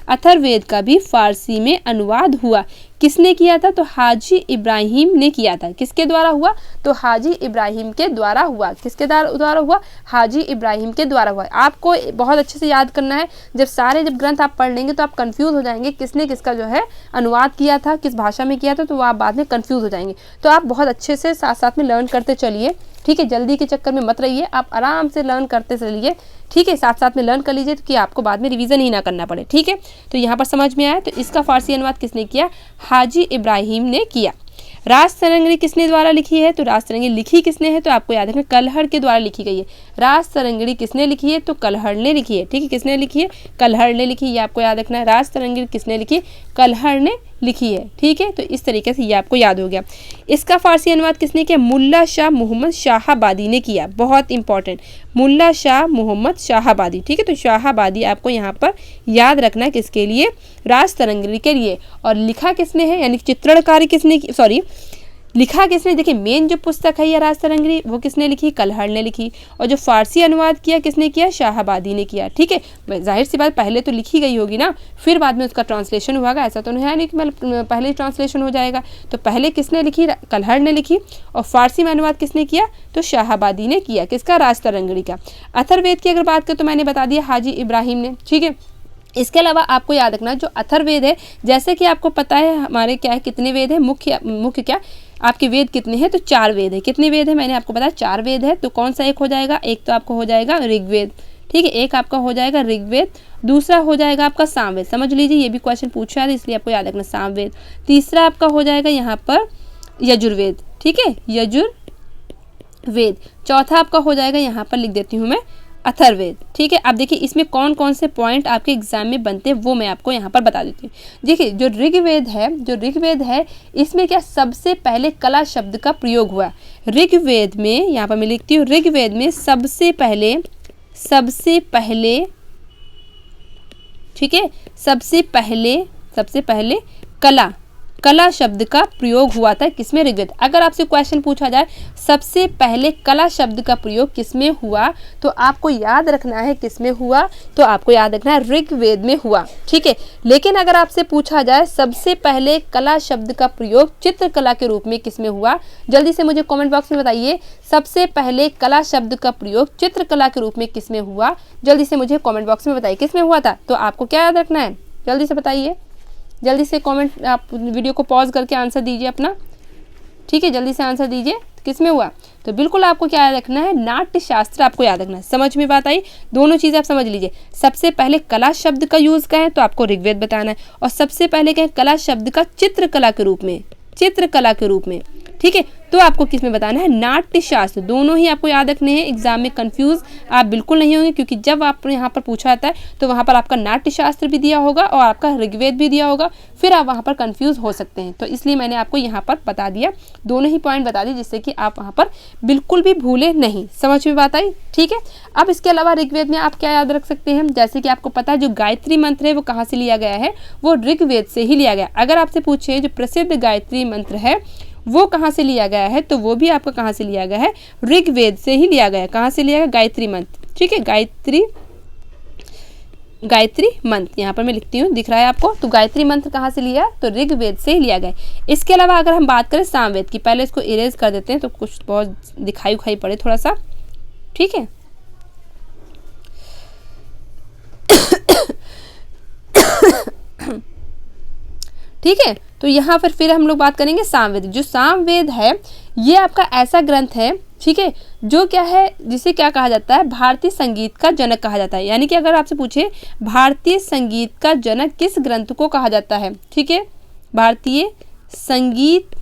अथर्ववेद का भी फारसी में अनुवाद हुआ। किसने किया था? तो हाजी इब्राहिम ने किया था। किसके द्वारा हुआ? तो हाजी इब्राहिम के द्वारा हुआ। किसके द्वारा हुआ? हाजी इब्राहिम के द्वारा हुआ। आपको बहुत अच्छे से याद करना है। जब ग्रंथ आप पढ़ लेंगे तो आप कंफ्यूज हो जाएंगे किसने किसका जो है अनुवाद किया था, किस भाषा में किया था, तो आप बाद में कंफ्यूज हो जाएंगे। तो आप बहुत अच्छे से साथ साथ में लर्न करते चलिए, ठीक है। जल्दी के चक्कर में मत रहिए, आप आराम से लर्न करते चलिए, ठीक है। साथ साथ में लर्न कर लीजिए कि आपको बाद में रिवीजन ही ना करना पड़े, ठीक है। तो यहाँ पर समझ में आया। तो इसका फारसी अनुवाद किसने किया? हाजी इब्राहिम ने किया। रास तरंगिणी किसने द्वारा लिखी है? तो रास तरंगिणी लिखी किसने है? तो आपको याद रखना कल्हड़ के द्वारा लिखी गई है। रास तरंगिणी किसने लिखी है? तो कल्हड़ ने लिखी है, ठीक है। किसने लिखी है? कल्हड़ ने लिखी है, ये आपको याद रखना है। रास तरंगिणी किसने लिखी? कल्हड़ ने लिखी है, ठीक है। तो इस तरीके से ये आपको याद हो गया। इसका फारसी अनुवाद किसने किया? मुल्ला शाह मोहम्मद शाहाबादी ने किया। बहुत इंपॉर्टेंट, मुल्ला शाह मोहम्मद शाहाबादी, ठीक है। तो शाहाबादी आपको यहाँ पर याद रखना है किसके लिए? रास तरंगिणी के लिए। और लिखा किसने है, यानी चित्रणकारी किसने, सॉरी लिखा किसने? देखिए मेन जो पुस्तक है ये रास तरंगिणी, वो किसने लिखी? कल्हड़ ने लिखी। और जो फारसी अनुवाद किया किसने किया? शाहाबादी ने किया, ठीक है। जाहिर सी बात पहले तो लिखी गई होगी ना, फिर बाद में उसका ट्रांसलेशन हुआ, ऐसा तो नहीं है नहीं कि मतलब पहले ट्रांसलेशन हो जाएगा। तो पहले किसने लिखी? कल्हड़ ने लिखी। और फारसी में अनुवाद किसने किया? तो शाहाबादी ने किया। किसका? रास तरंगिणी का। अथर्ववेद की अगर बात करें तो मैंने बता दिया हाजी इब्राहिम ने, ठीक है। इसके अलावा आपको याद रखना जो अथर्ववेद है, जैसे कि आपको पता है हमारे क्या है, कितने वेद है, मुख्य क्या आपके वेद कितने हैं? तो 4 वेद है। कितने वेद है? मैंने आपको बताया 4 वेद है। तो कौन सा एक हो जाएगा? एक तो आपको हो जाएगा ऋग्वेद, ठीक है। एक आपका हो जाएगा ऋग्वेद, दूसरा हो जाएगा आपका सामवेद। समझ लीजिए ये भी क्वेश्चन पूछा है इसलिए आपको याद रखना सामवेद। तीसरा आपका हो जाएगा यहाँ पर यजुर्वेद, ठीक है, यजुर्वेद। चौथा आपका हो जाएगा, यहाँ पर लिख देती हूँ मैं, अथर्ववेद, ठीक है। अब देखिए इसमें कौन कौन से पॉइंट आपके एग्जाम में बनते हैं वो मैं आपको यहाँ पर बता देती हूँ। देखिए जो ऋग्वेद है इसमें क्या सबसे पहले कला शब्द का प्रयोग हुआ। ऋग्वेद में, यहाँ पर मैं लिखती हूँ, ऋग्वेद में सबसे पहले, ठीक है, सबसे पहले कला शब्द का प्रयोग हुआ था किसमें? ऋग्वेद। अगर आपसे क्वेश्चन पूछा जाए सबसे पहले कला शब्द का प्रयोग किसमें हुआ, तो आपको याद रखना है किसमें हुआ, तो आपको याद रखना है ऋग्वेद में हुआ, ठीक है। लेकिन अगर आपसे पूछा जाए सबसे पहले कला शब्द का प्रयोग चित्रकला के रूप में किसमें हुआ, जल्दी से मुझे कमेंट बॉक्स में बताइए सबसे पहले कला शब्द का प्रयोग चित्रकला के रूप में किसमें हुआ, जल्दी से मुझे कमेंट बॉक्स में बताइए किसमें हुआ था। तो आपको क्या याद रखना है, जल्दी से बताइए, जल्दी से कमेंट, आप वीडियो को पॉज करके आंसर दीजिए अपना, ठीक है, जल्दी से आंसर दीजिए किसमें हुआ। तो बिल्कुल आपको क्या याद रखना है? नाट्य शास्त्र आपको याद रखना है। समझ में बात आई? दोनों चीज़ें आप समझ लीजिए। सबसे पहले कला शब्द का यूज़ का है तो आपको ऋग्वेद बताना है, और सबसे पहले क्या है? कला शब्द का चित्रकला के रूप में, ठीक है। तो आपको किसमें बताना है? नाट्य शास्त्र। दोनों ही आपको याद रखने हैं। एग्जाम में कंफ्यूज आप बिल्कुल नहीं होंगे, क्योंकि जब आप यहाँ पर पूछा आता है तो वहाँ पर आपका नाट्य शास्त्र भी दिया होगा और आपका ऋग्वेद भी दिया होगा, फिर आप वहाँ पर कंफ्यूज हो सकते हैं। तो इसलिए मैंने आपको यहाँ पर बता दिया, दोनों ही पॉइंट बता दिए, जिससे कि आप वहाँ पर बिल्कुल भी भूले नहीं। समझ में बात आई? ठीक है। अब इसके अलावा ऋग्वेद में आप क्या याद रख सकते हैं? जैसे कि आपको पता है जो गायत्री मंत्र है वो कहाँ से लिया गया है? वो ऋग्वेद से ही लिया गया। अगर आपसे पूछे जो प्रसिद्ध गायत्री मंत्र है वो कहाँ से लिया गया है, तो वो भी आपका कहाँ से लिया गया है? ऋग्वेद से ही लिया गया है। कहाँ से लिया गया? गायत्री मंत्र, ठीक है। गायत्री मंत्र यहाँ पर मैं लिखती हूँ, दिख रहा है आपको? तो गायत्री मंत्र कहाँ से लिया? तो ऋग्वेद से ही लिया गया। इसके अलावा अगर हम बात करें सामवेद की, पहले इसको इरेज कर देते हैं तो कुछ बहुत दिखाई पड़े थोड़ा सा, ठीक है। ठीक है, तो यहाँ पर फिर हम लोग बात करेंगे सामवेद। जो सामवेद है ये आपका ऐसा ग्रंथ है, ठीक है, जो क्या है, जिसे क्या कहा जाता है? भारतीय संगीत का जनक कहा जाता है। यानी कि अगर आपसे पूछे भारतीय संगीत का जनक किस ग्रंथ को कहा जाता है, ठीक है, भारतीय संगीत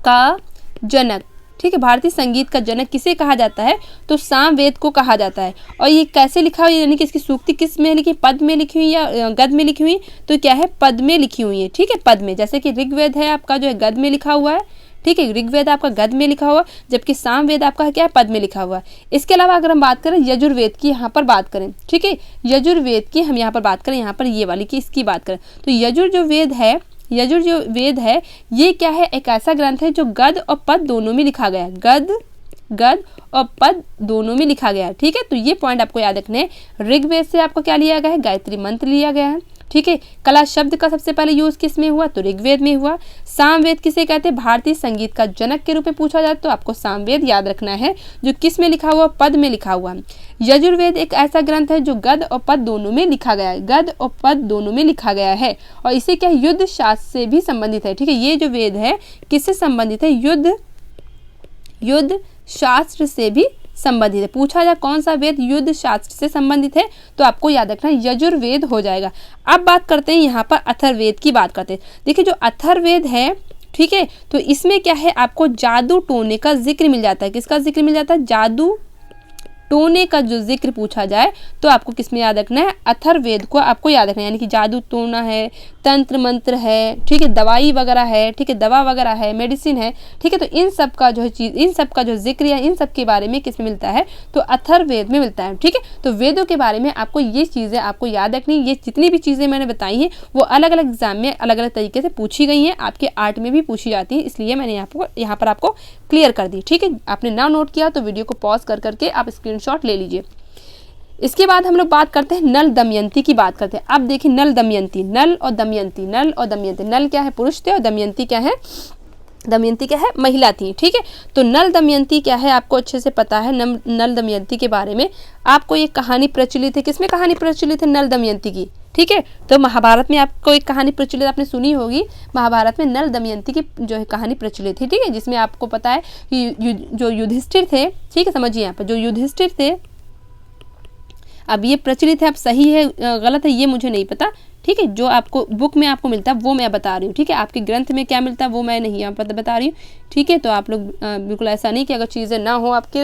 का जनक, ठीक है, भारतीय संगीत का जनक किसे कहा जाता है? तो सामवेद को कहा जाता है। और ये कैसे लिखा हुआ है, यानी कि इसकी सूक्ति किस में लिखी? पद में लिखी हुई या गद में लिखी हुई? तो क्या है? पद में लिखी हुई है, ठीक है, पद में। जैसे कि ऋग्वेद है आपका जो है गद में लिखा हुआ है, ठीक है, ऋग्वेद आपका गद में लिखा हुआ, जबकि सामवेद आपका क्या है? पद में लिखा हुआ है। इसके अलावा अगर हम बात करें यजुर्वेद की, यहाँ पर बात करें, ठीक है, यजुर्वेद की हम यहाँ पर बात करें, यहाँ पर ये वाली की इसकी बात करें, तो यजुर जो वेद है ये क्या है? एक ऐसा ग्रंथ है जो गद और पद दोनों में लिखा गया है। गद और पद दोनों में लिखा गया है, ठीक है। तो ये पॉइंट आपको याद रखने हैं। ऋग्वेद से आपको क्या लिया गया है? गायत्री मंत्र लिया गया है। ठीक है। कला शब्द का सबसे पहले यूज किस में हुआ, तो ऋग्वेद में हुआ। सामवेद किसे कहते हैं, भारतीय संगीत का जनक के रूप में पूछा जाए तो आपको सामवेद याद रखना है, जो किस में लिखा हुआ, पद में लिखा हुआ। यजुर्वेद एक ऐसा ग्रंथ है जो गद्य और पद दोनों में लिखा गया है, गद्य और पद दोनों में लिखा गया है, और इसे क्या युद्ध शास्त्र से भी संबंधित है। ठीक है, ये जो वेद है किससे संबंधित है, युद्ध शास्त्र से भी संबंधित है। पूछा जाए कौन सा वेद युद्ध शास्त्र से संबंधित है, तो आपको याद रखना यजुर्वेद हो जाएगा। अब बात करते हैं यहाँ पर अथर्ववेद की बात करते हैं। देखिए जो अथर्ववेद है, ठीक है, तो इसमें क्या है, आपको जादू टोने का जिक्र मिल जाता है। किसका जिक्र मिल जाता है, जादू टोने का जो जिक्र पूछा जाए तो आपको किसमें याद रखना है, अथर्ववेद को आपको याद रखना है। यानी कि जादू टोना है, तंत्र मंत्र है, ठीक है, दवाई वगैरह है, ठीक है, दवा वगैरह है, मेडिसिन है, ठीक है, तो इन सब का जो चीज़, इन सब का जो जिक्र है, इन सब के बारे में किसमें मिलता है, तो अथर्ववेद में मिलता है। ठीक है, तो वेदों के बारे में आपको ये चीज़ें आपको याद रखनी। ये जितनी भी चीज़ें मैंने बताई हैं वो अलग अलग एग्जाम में अलग अलग तरीके से पूछी गई हैं, आपके आर्ट में भी पूछी जाती हैं, इसलिए मैंने यहाँ पर आपको क्लियर कर दी। ठीक है, आपने ना नोट किया तो वीडियो को पॉज कर करके आप स्क्रीनशॉट ले लीजिए। इसके बाद हम लोग बात करते हैं नल दमयंती की बात करते हैं। अब देखिए नल दमयंती, नल और दमयंती, नल और दमयंती, नल क्या है, पुरुष थे, और दमयंती क्या है, दमयंती क्या है, महिला थी। ठीक है, तो नल दमयंती क्या है आपको अच्छे से पता है। नल दमयंती के बारे में आपको एक कहानी प्रचलित है। किसमें कहानी प्रचलित है, नल दमयंती की। ठीक है, तो महाभारत में आपको एक कहानी प्रचलित आपने सुनी होगी, महाभारत में नल दमयंती की जो है कहानी प्रचलित थी। ठीक है, जिसमें आपको पता है कि जो युधिष्ठिर थे, ठीक है, समझिए यहाँ पर जो युधिष्ठिर थे, अब ये प्रचलित है, अब सही है गलत है ये मुझे नहीं पता। ठीक है, जो आपको बुक में आपको मिलता है वो मैं बता रही हूँ। ठीक है, आपके ग्रंथ में क्या मिलता है वो मैं नहीं यहाँ पर बता रही हूँ। ठीक है, तो आप लोग बिल्कुल ऐसा नहीं कि अगर चीज़ें ना हो आपके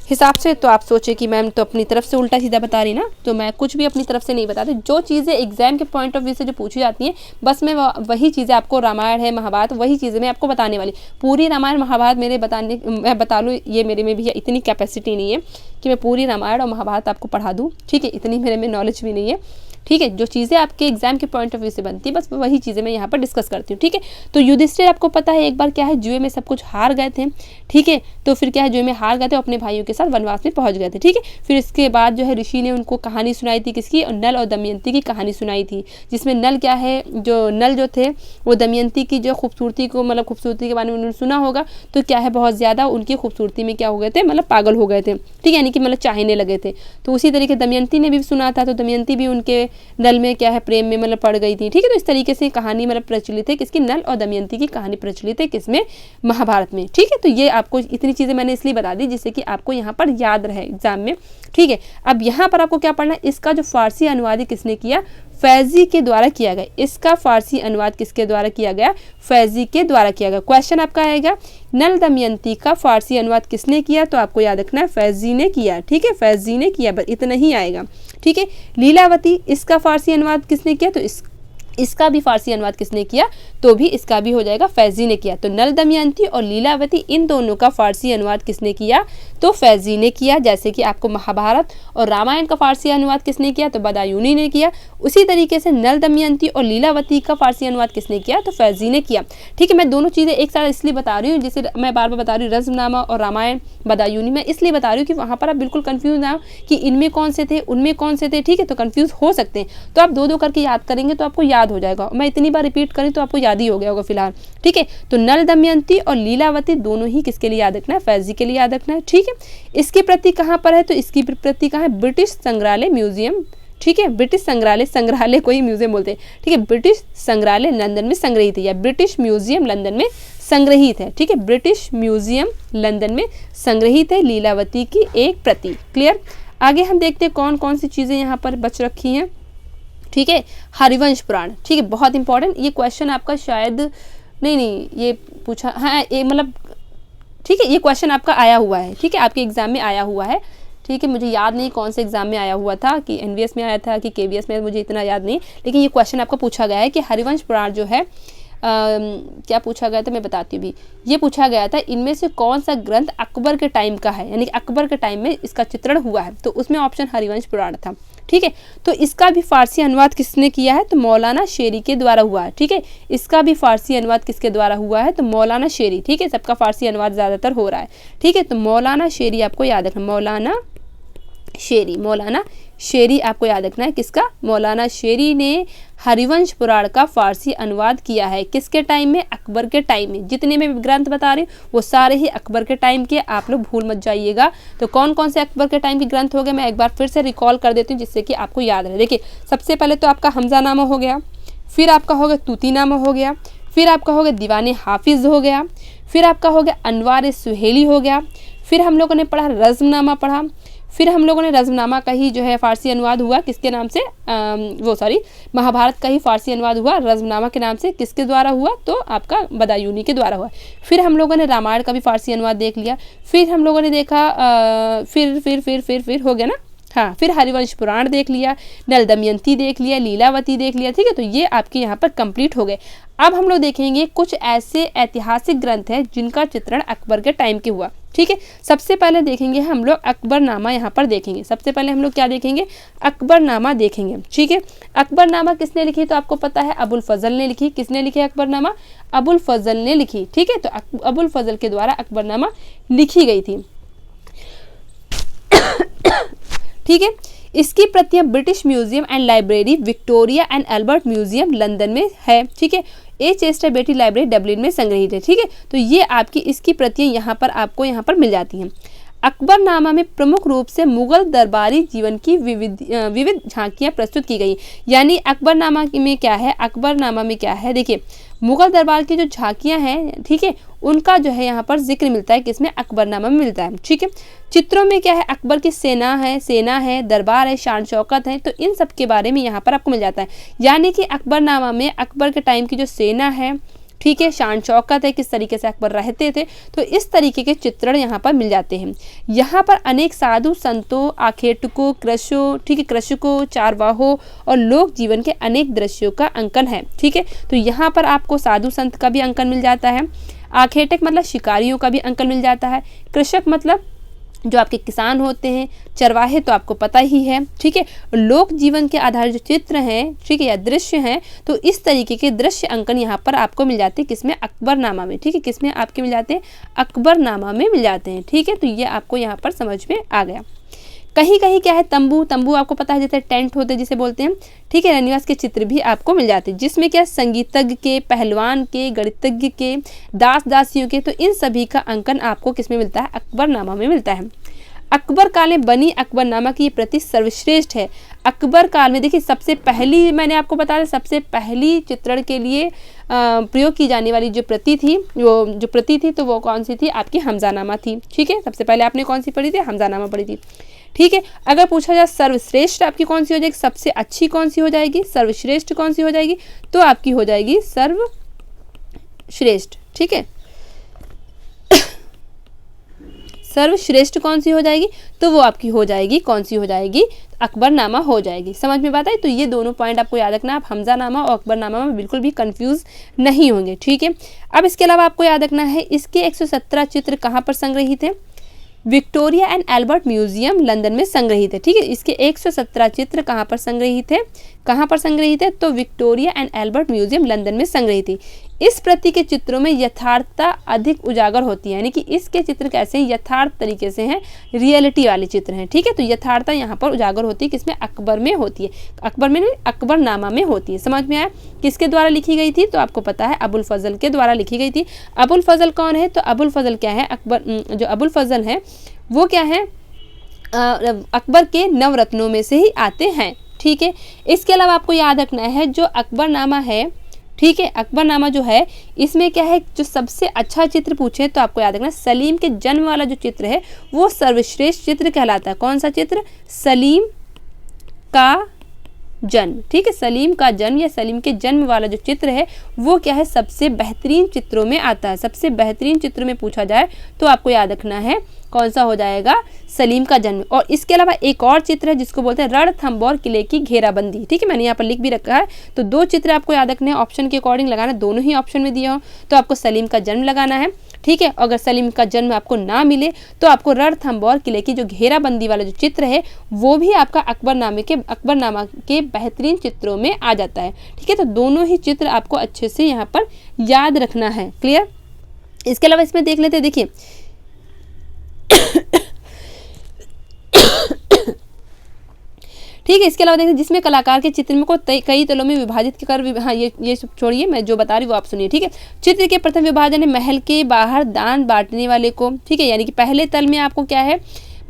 हिसाब से तो आप सोचे कि मैम तो अपनी तरफ से उल्टा सीधा बता रही ना, तो मैं कुछ भी अपनी तरफ से नहीं बताती। जो चीज़ें एग्जाम के पॉइंट ऑफ व्यू से जो पूछी जाती हैं बस मैं वही चीज़ें आपको, रामायण है, महाभारत, वही चीज़ें मैं आपको बताने वाली। पूरी रामायण महाभारत मैं बता लूँ, ये मेरे में भी इतनी कैपेसिटी नहीं है कि मैं पूरी रामायण और महाभारत आपको पढ़ा दूँ। ठीक है, इतनी मेरे में नॉलेज भी नहीं है। ठीक है, जो चीज़ें आपके एग्जाम के पॉइंट ऑफ व्यू से बनती है बस वही चीज़ें मैं यहाँ पर डिस्कस करती हूँ। ठीक है, तो युधिष्ठिर आपको पता है एक बार क्या है, जुए में सब कुछ हार गए थे। ठीक है, तो फिर क्या है, जुए में हार गए थे, अपने भाइयों के साथ वनवास में पहुंच गए थे। ठीक है, फिर इसके बाद जो है ऋषि ने उनको कहानी सुनाई थी, किसकी, नल और दमयंती की कहानी सुनाई थी, जिसमें नल क्या है, जो नल जो थे वो दमयंती की जो खूबसूरती को, मतलब खूबसूरती के बारे में उन्होंने सुना होगा, तो क्या है बहुत ज़्यादा उनकी खूबसूरती में क्या हो गए थे, मतलब पागल हो गए थे। ठीक है, यानी कि मतलब चाहने लगे थे। तो उसी तरीके दमयंती ने भी सुना था, तो दमयंती भी उनके नल में क्या है, प्रेम में मतलब पड़ गई थी। ठीक है, तो इस तरीके से कहानी मतलब प्रचलित है, किसकी, नल और दमयंती की कहानी प्रचलित है, किसमें, महाभारत में। ठीक है, तो ये आपको इतनी चीज़ें मैंने इसलिए बता दी जिससे कि आपको यहाँ पर याद रहे एग्जाम में। ठीक है, अब यहाँ पर आपको क्या पढ़ना है, इसका जो फारसी अनुवाद किसने किया, फैजी के द्वारा किया गया। इसका फारसी अनुवाद किसके द्वारा किया गया, फैजी के द्वारा किया गया। क्वेश्चन आपका आएगा नल दमयंती का फारसी अनुवाद किसने किया, तो आपको याद रखना है फैजी ने किया। ठीक है, फैजी ने किया, बस इतना ही आएगा। ठीक है, लीलावती, इसका फारसी अनुवाद किसने किया, तो इसका भी फारसी अनुवाद किसने किया, तो भी इसका भी हो जाएगा फैजी ने किया। तो नल दमयंती और लीलावती इन दोनों का फारसी अनुवाद किसने किया, तो फैजी ने किया। जैसे कि आपको महाभारत और रामायण का फारसी अनुवाद किसने किया, तो बदायूनी ने किया। उसी तरीके से नल दमयंती और लीलावती का फारसी अनुवाद किसने किया, तो फैजी ने किया। ठीक है, मैं दोनों चीज़ें एक साथ इसलिए बता रही हूँ, जैसे मैं बार बार बता रही हूँ रज़्मनामा और रामायण बदायूनी, मैं इसलिए बता रही हूँ कि वहाँ पर आप बिल्कुल कन्फ्यूज ना हो कि इनमें कौन से थे उनमें कौन से थे। ठीक है, तो कन्फ्यूज हो सकते हैं, तो आप दो दो करके याद करेंगे तो आपको याद हो जाएगा। मैं इतनी बार रिपीट करी तो आपको याद ही हो गया होगा फिलहाल। ठीक है, तो नल दमयंती और लीलावती दोनों ही किसके लिए याद रखना है, फैजी के लिए याद रखना है। ठीक है, इसकी प्रति कहाँ पर है, तो इसकी प्रति कहाँ है, ब्रिटिश संग्रहालय म्यूजियम। ठीक है, ब्रिटिश संग्रहालय को ही म्यूजियम बोलते हैं। ठीक है, ब्रिटिश संग्रहालय लंदन में संग्रहित है, या ब्रिटिश म्यूजियम लंदन में संग्रहित है। ठीक है, ब्रिटिश म्यूजियम लंदन में संग्रहित है लीलावती की एक प्रति। क्लियर, आगे हम देखते हैं कौन कौन सी चीज़ें यहाँ पर बच रखी हैं। ठीक है, हरिवंश पुराण। ठीक है, बहुत इंपॉर्टेंट ये क्वेश्चन आपका शायद नहीं ये पूछा, हाँ ये मतलब ठीक है, ये क्वेश्चन आपका आया हुआ है। ठीक है, आपके एग्जाम में आया हुआ है। ठीक है, मुझे याद नहीं कौन से एग्जाम में आया हुआ था, कि एनवीएस में आया था कि केवीएस में, मुझे इतना याद नहीं, लेकिन ये क्वेश्चन आपका पूछा गया है कि हरिवंश पुराण जो है क्या पूछा गया था मैं बताती हूँ भी। ये पूछा गया था इनमें से कौन सा ग्रंथ अकबर के टाइम का है, यानी कि अकबर के टाइम में इसका चित्रण हुआ है, तो उसमें ऑप्शन हरिवंश पुराण था। ठीक है, तो इसका भी फारसी अनुवाद किसने किया है, तो मौलाना शेरी के द्वारा हुआ है। ठीक है, इसका भी फारसी अनुवाद किसके द्वारा हुआ है, तो मौलाना शेरी। ठीक है, सबका फारसी अनुवाद ज़्यादातर हो रहा है। ठीक है, तो मौलाना शेरी आपको याद रखना, मौलाना शेरी, मौलाना शेरी आपको याद रखना है। किसका? मौलाना शेरी ने हरिवंश पुराण का फारसी अनुवाद किया है। किसके टाइम में? अकबर के टाइम में। जितने में ग्रंथ बता रही हूँ वो सारे ही अकबर के टाइम के, आप लोग भूल मत जाइएगा। तो कौन कौन से अकबर के टाइम के ग्रंथ हो गए मैं एक बार फिर से रिकॉल कर देती हूँ जिससे कि आपको याद रहे। देखिए सबसे पहले तो आपका हमजानामा हो गया, फिर आपका हो गया तूतीनामा हो गया, फिर आपका हो गया दीवाने हाफिज़ हो गया, फिर आपका हो गया अनवार सुहेली हो गया, फिर हम लोगों ने पढ़ा रज़्मनामा पढ़ा, फिर हम लोगों ने रज़्मनामा का ही जो है फ़ारसी अनुवाद हुआ किसके नाम से, महाभारत का ही फ़ारसी अनुवाद हुआ रज़्मनामा के नाम से। किसके द्वारा हुआ? तो आपका बदायूनी के द्वारा हुआ। फिर हम लोगों ने रामायण का भी फ़ारसी अनुवाद देख लिया। फिर हम लोगों ने देखा फिर हो गया ना, हाँ, फिर हरिवंश पुराण देख लिया, नल दमयंती देख लिया, लीलावती देख लिया। ठीक है, तो ये आपके यहाँ पर कंप्लीट हो गए। अब हम लोग देखेंगे कुछ ऐसे ऐतिहासिक ग्रंथ हैं जिनका चित्रण अकबर के टाइम के हुआ। ठीक है, सबसे पहले देखेंगे हम लोग अकबरनामा। यहाँ पर देखेंगे सबसे पहले हम लोग क्या देखेंगे? अकबरनामा देखेंगे। ठीक है, अकबरनामा किसने लिखी? तो आपको पता है अबुल फजल ने लिखी। किसने लिखी अकबरनामा? अबुल फजल ने लिखी। ठीक है, तो अबुल फजल के द्वारा अकबरनामा लिखी गई थी। ठीक है, इसकी प्रतियां British museum and library Victoria and Albert museum London में है। ठीक है, ए चेस्टर बेटी लाइब्रेरी डबलिन में संग्रहित है। ठीक है, तो ये आपकी इसकी प्रतियां यहाँ पर आपको यहाँ पर मिल जाती हैं। अकबरनामा में प्रमुख रूप से मुगल दरबारी जीवन की विविध झांकियाँ प्रस्तुत की गई। यानी अकबरनामा में क्या है? अकबरनामा में क्या है? देखिए मुगल दरबार की जो झांकियाँ हैं, ठीक है, उनका जो है यहाँ पर जिक्र मिलता है। किसमें? अकबरनामा में मिलता है। ठीक है, चित्रों में क्या है? अकबर की सेना है, दरबार है, शान शौकत है, तो इन सब के बारे में यहाँ पर आपको मिल जाता है। यानी कि अकबरनामा में अकबर के टाइम की जो सेना है, ठीक है, शान शौकत है, किस तरीके से अकबर रहते थे, तो इस तरीके के चित्रण यहाँ पर मिल जाते हैं। यहाँ पर अनेक साधु संतों, आखेटकों, कृषकों, ठीक है, कृषकों, चारवाहों और लोक जीवन के अनेक दृश्यों का अंकन है। ठीक है, तो यहाँ पर आपको साधु संत का भी अंकन मिल जाता है, आखेटक मतलब शिकारियों का भी अंकन मिल जाता है, कृषक मतलब जो आपके किसान होते हैं, चरवाहे तो आपको पता ही है। ठीक है, लोक जीवन के आधार जो चित्र हैं, ठीक है, या दृश्य हैं, तो इस तरीके के दृश्य अंकन यहाँ पर आपको मिल जाते हैं। किसमें? अकबरनामा में। ठीक है, किसमें आपके मिल जाते हैं? अकबरनामा में मिल जाते हैं। ठीक है, तो ये आपको यहाँ पर समझ में आ गया। कहीं कहीं क्या है? तंबू, तंबू आपको पता है जैसे टेंट होते हैं जिसे बोलते हैं। ठीक है, रनिवास के चित्र भी आपको मिल जाते हैं जिसमें क्या संगीतज्ञ के, पहलवान के, गणितज्ञ के, दास दासियों के, तो इन सभी का अंकन आपको किसमें मिलता है? अकबरनामा में मिलता है। अकबर काल में बनी अकबरनामा की ये प्रति सर्वश्रेष्ठ है। अकबर काल में देखिए सबसे पहली, मैंने आपको बताया सबसे पहली चित्रण के लिए प्रयोग की जाने वाली जो प्रति थी तो वो कौन सी थी? आपकी हमजानामा थी। ठीक है, सबसे पहले आपने कौन सी पढ़ी थी? हमजानामा पढ़ी थी। ठीक है, अगर पूछा जाए सर्वश्रेष्ठ आपकी कौन सी हो जाएगी, सबसे अच्छी कौन सी हो जाएगी, सर्वश्रेष्ठ कौन सी हो जाएगी, तो आपकी हो जाएगी सर्वश्रेष्ठ। ठीक है, सर्वश्रेष्ठ कौन सी हो जाएगी, तो वो आपकी हो जाएगी, कौन सी हो जाएगी, अकबरनामा हो जाएगी। समझ में बात आई? तो ये दोनों पॉइंट आपको याद रखना, आप हमजानामा और अकबरनामा में बिल्कुल भी कंफ्यूज नहीं होंगे। ठीक है, अब इसके अलावा आपको याद रखना है इसके 117 चित्र कहाँ पर संग्रहित है? Victoria and Albert museum London में संग्रहित है। ठीक है, इसके 117 चित्र कहाँ पर संग्रहित है? कहाँ पर संग्रहित है? तो Victoria and Albert museum London में संग्रहित है। इस प्रति के चित्रों में यथार्थता अधिक उजागर होती है, यानी कि इसके चित्र कैसे हैं? यथार्थ तरीके से हैं, रियलिटी वाले चित्र हैं। ठीक है, तो यथार्थता यहाँ पर उजागर होती है। किसमें? अकबर में होती है, अकबर में नहीं, अकबरनामा में होती है। समझ में आया? किसके द्वारा लिखी गई थी? तो आपको पता है अबुल फजल के द्वारा लिखी गई थी। अबुल फजल कौन है? तो अबुल फजल क्या है? जो अबुल फजल है वो क्या है? अकबर के नवरत्नों में से ही आते हैं। ठीक है, इसके अलावा आपको याद रखना है जो अकबरनामा है, ठीक है, अकबरनामा जो है इसमें क्या है, जो सबसे अच्छा चित्र पूछे तो आपको याद रखना सलीम के जन्म वाला जो चित्र है वो सर्वश्रेष्ठ चित्र कहलाता है। कौन सा चित्र? सलीम का जन्म। ठीक है, सलीम का जन्म या सलीम के जन्म वाला जो चित्र है वो क्या है? सबसे बेहतरीन चित्रों में आता है। सबसे बेहतरीन चित्र में पूछा जाए तो आपको याद रखना है कौन सा हो जाएगा? सलीम का जन्म। और इसके अलावा एक और चित्र है जिसको बोलते हैं रणथंभौर किले की घेराबंदी। ठीक है, मैंने यहाँ पर लिख भी रखा है। तो दो चित्र आपको याद रखने हैं, ऑप्शन के अकॉर्डिंग लगाना, दोनों ही ऑप्शन में दिया हो तो आपको सलीम का जन्म लगाना है। ठीक है, अगर सलीम का जन्म आपको ना मिले तो आपको रणथंभौर किले की जो घेराबंदी वाला जो चित्र है वो भी आपका अकबरनामा के बेहतरीन चित्रों में आ जाता है। ठीक है, तो दोनों ही चित्र आपको अच्छे से यहाँ पर याद रखना है। क्लियर? इसके अलावा इसमें देख लेते हैं, देखिए ठीक है। इसके अलावा देखिए जिसमें कलाकार के चित्र को कई तलों में विभाजित कर, हाँ ये छोड़िए, मैं जो बता रही हूँ वो आप सुनिए, ठीक है। चित्र के प्रथम विभाजन है महल के बाहर दान बांटने वाले को, ठीक है, यानी कि पहले तल में आपको क्या है,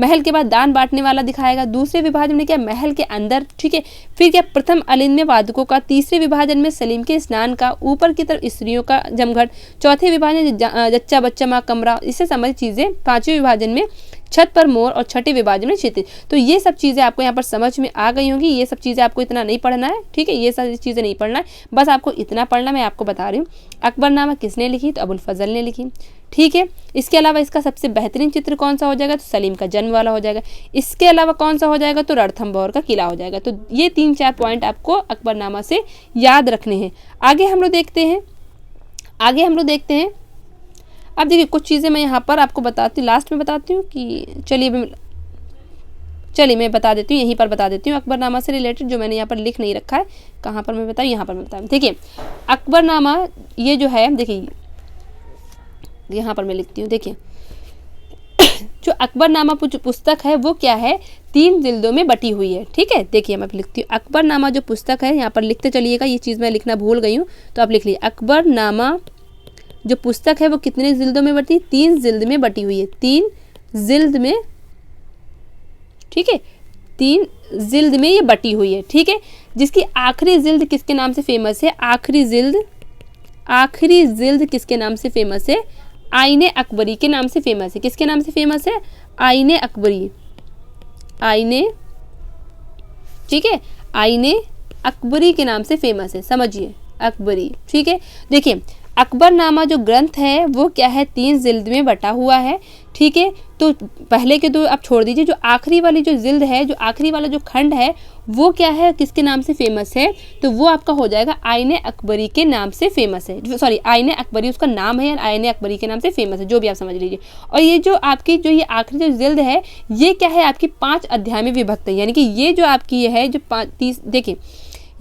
महल के बाद दान बांटने वाला दिखाएगा। दूसरे विभाजन में क्या, महल के अंदर, ठीक है। फिर क्या, प्रथम अलिंद में वादकों का। तीसरे विभाजन में सलीम के स्नान का। ऊपर की तरफ स्त्रियों का जमघट। चौथे विभाजन जच्चा बच्चा माँ कमरा, इससे संबंधित चीजें। पांचवें विभाजन में छत पर मोर और छठे विभाजन में चित्र। तो ये सब चीज़ें आपको यहाँ पर समझ में आ गई होंगी। ये सब चीज़ें आपको इतना नहीं पढ़ना है, ठीक है, ये सारी चीज़ें नहीं पढ़ना है, बस आपको इतना पढ़ना, मैं आपको बता रही हूँ। अकबरनामा किसने लिखी, तो अबुल फजल ने लिखी, ठीक है। इसके अलावा इसका सबसे बेहतरीन चित्र कौन सा हो जाएगा, तो सलीम का जन्म वाला हो जाएगा। इसके अलावा कौन सा हो जाएगा, तो रणथंभौर का किला हो जाएगा। तो ये 3-4 पॉइंट आपको अकबरनामा से याद रखने हैं। आगे हम लोग देखते हैं, अब देखिए कुछ चीज़ें मैं यहाँ पर आपको बताती हूँ, लास्ट में बताती हूँ कि चलिए मैं बता देती हूँ, यहीं पर बता देती हूँ अकबरनामा से रिलेटेड, जो मैंने यहाँ पर लिख नहीं रखा है, कहाँ पर मैं बताऊँ, यहाँ पर मैं बताऊँ। देखिए अकबरनामा ये जो है, देखिए यहाँ पर मैं लिखती हूँ, देखिए जो अकबरनामा पुस्तक है वो क्या है, 3 जिल्दों में बटी हुई है, ठीक है। देखिए मैं लिखती हूँ, अकबरनामा जो पुस्तक है, यहाँ पर लिखते चलिएगा, ये चीज़ मैं लिखना भूल गई हूँ, तो आप लिख लीजिए अकबरनामा जो पुस्तक है वो कितने जिल्दों में बटी, 3 जिल्द में बटी हुई है, 3 जिल्द में, ठीक है, 3 जिल्द में ये बटी हुई है, ठीक है। जिसकी आखिरी जिल्द किसके नाम से फेमस है, आखिरी जिल्द किसके नाम से फेमस है, आईने अकबरी के नाम से फेमस है। किसके नाम से फेमस है, आईने अकबरी, ठीक है, आईने अकबरी के नाम से फेमस है, समझिए, अकबरी, ठीक है। देखिए अकबरनामा जो ग्रंथ है वो क्या है, 3 जिल्द में बटा हुआ है, ठीक है। तो पहले के 2 आप छोड़ दीजिए, जो आखिरी वाली जो जिल्द है, जो आखिरी वाला जो खंड है वो क्या है, किसके नाम से फेमस है, तो वो आपका हो जाएगा आईने अकबरी के नाम से फेमस है, सॉरी आईने अकबरी उसका नाम है, या आईने अकबरी के नाम से फेमस है, जो भी आप समझ लीजिए। और ये जो आपकी जो ये आखिरी जो जिल्द है ये क्या है, आपकी 5 अध्याय में विभक्त है, यानी कि ये जो आपकी ये है जो 30, देखिए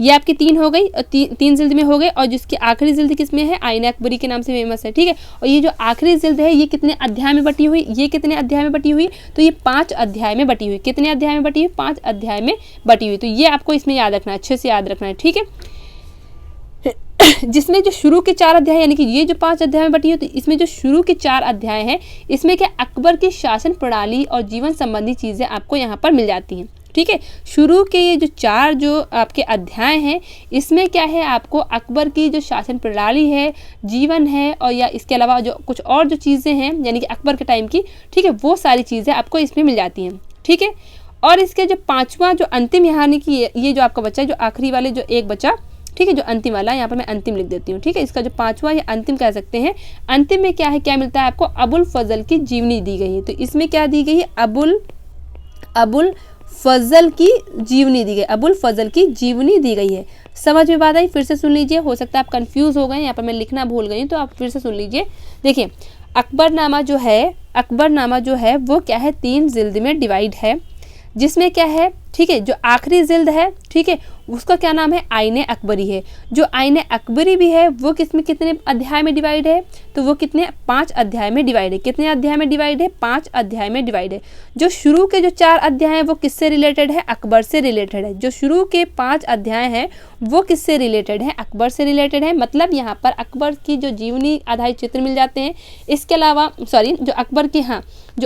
ये आपकी 3 हो गई, 3 जिल्द में हो गए, और जिसकी आखिरी जिल्द किसमें है, आईने अकबरी के नाम से फेमस है, ठीक है। और ये जो आखिरी जिल्द है ये कितने अध्याय में बटी हुई, ये कितने अध्याय में बटी हुई, तो ये 5 अध्याय में बटी हुई, कितने अध्याय में बटी हुई, 5 अध्याय में बटी हुई। तो ये आपको इसमें याद रखना है, अच्छे से याद रखना है, ठीक है। जिसमें जो शुरू के 4 अध्याय, यानी कि ये जो 5 अध्याय में बटी है, तो इसमें जो शुरू के 4 अध्याय हैं, इसमें क्या अकबर की शासन प्रणाली और जीवन संबंधी चीज़ें आपको यहाँ पर मिल जाती हैं, ठीक है। शुरू के ये जो 4 जो आपके अध्याय हैं, इसमें क्या है, आपको अकबर की जो शासन प्रणाली है, जीवन है, और या इसके अलावा जो कुछ और जो चीज़ें हैं, यानी कि अकबर के टाइम की, ठीक है, वो सारी चीज़ें आपको इसमें मिल जाती हैं, ठीक है। और इसके जो 5वां जो अंतिम यानी कि ये जो आपका बच्चा, जो आखिरी वाले जो एक बच्चा, ठीक है, जो अंतिम वाला, यहाँ पर मैं अंतिम लिख देती हूँ, ठीक है। इसका जो 5वां या अंतिम कह सकते हैं, अंतिम में क्या है, क्या मिलता है आपको, अबुल फजल की जीवनी दी गई है। तो इसमें क्या दी गई है, अबुल फजल की जीवनी दी गई, अबुल फजल की जीवनी दी गई है। समझ में बात आई, फिर से सुन लीजिए, हो सकता है आप कंफ्यूज हो गए, यहाँ पर मैं लिखना भूल गई, तो आप फिर से सुन लीजिए। देखिए अकबरनामा जो है वो क्या है, 3 जिल्द में डिवाइड है, जिसमें क्या है, ठीक है, जो आखिरी जिल्द है, ठीक है, उसका क्या नाम है, आईने अकबरी है। जो आईने अकबरी भी है वो किसमें कितने अध्याय में डिवाइड है, तो वो कितने 5 अध्याय में डिवाइड है। कितने अध्याय में डिवाइड है, 5 अध्याय में डिवाइड है। जो शुरू के जो 4 अध्याय हैं वो किससे रिलेटेड है, अकबर से रिलेटेड है। जो शुरू के 5 अध्याय हैं वो किससे रिलेटेड है, अकबर से रिलेटेड है। मतलब यहाँ पर अकबर की जो जीवनी आधारित चित्र मिल जाते हैं। इसके अलावा जो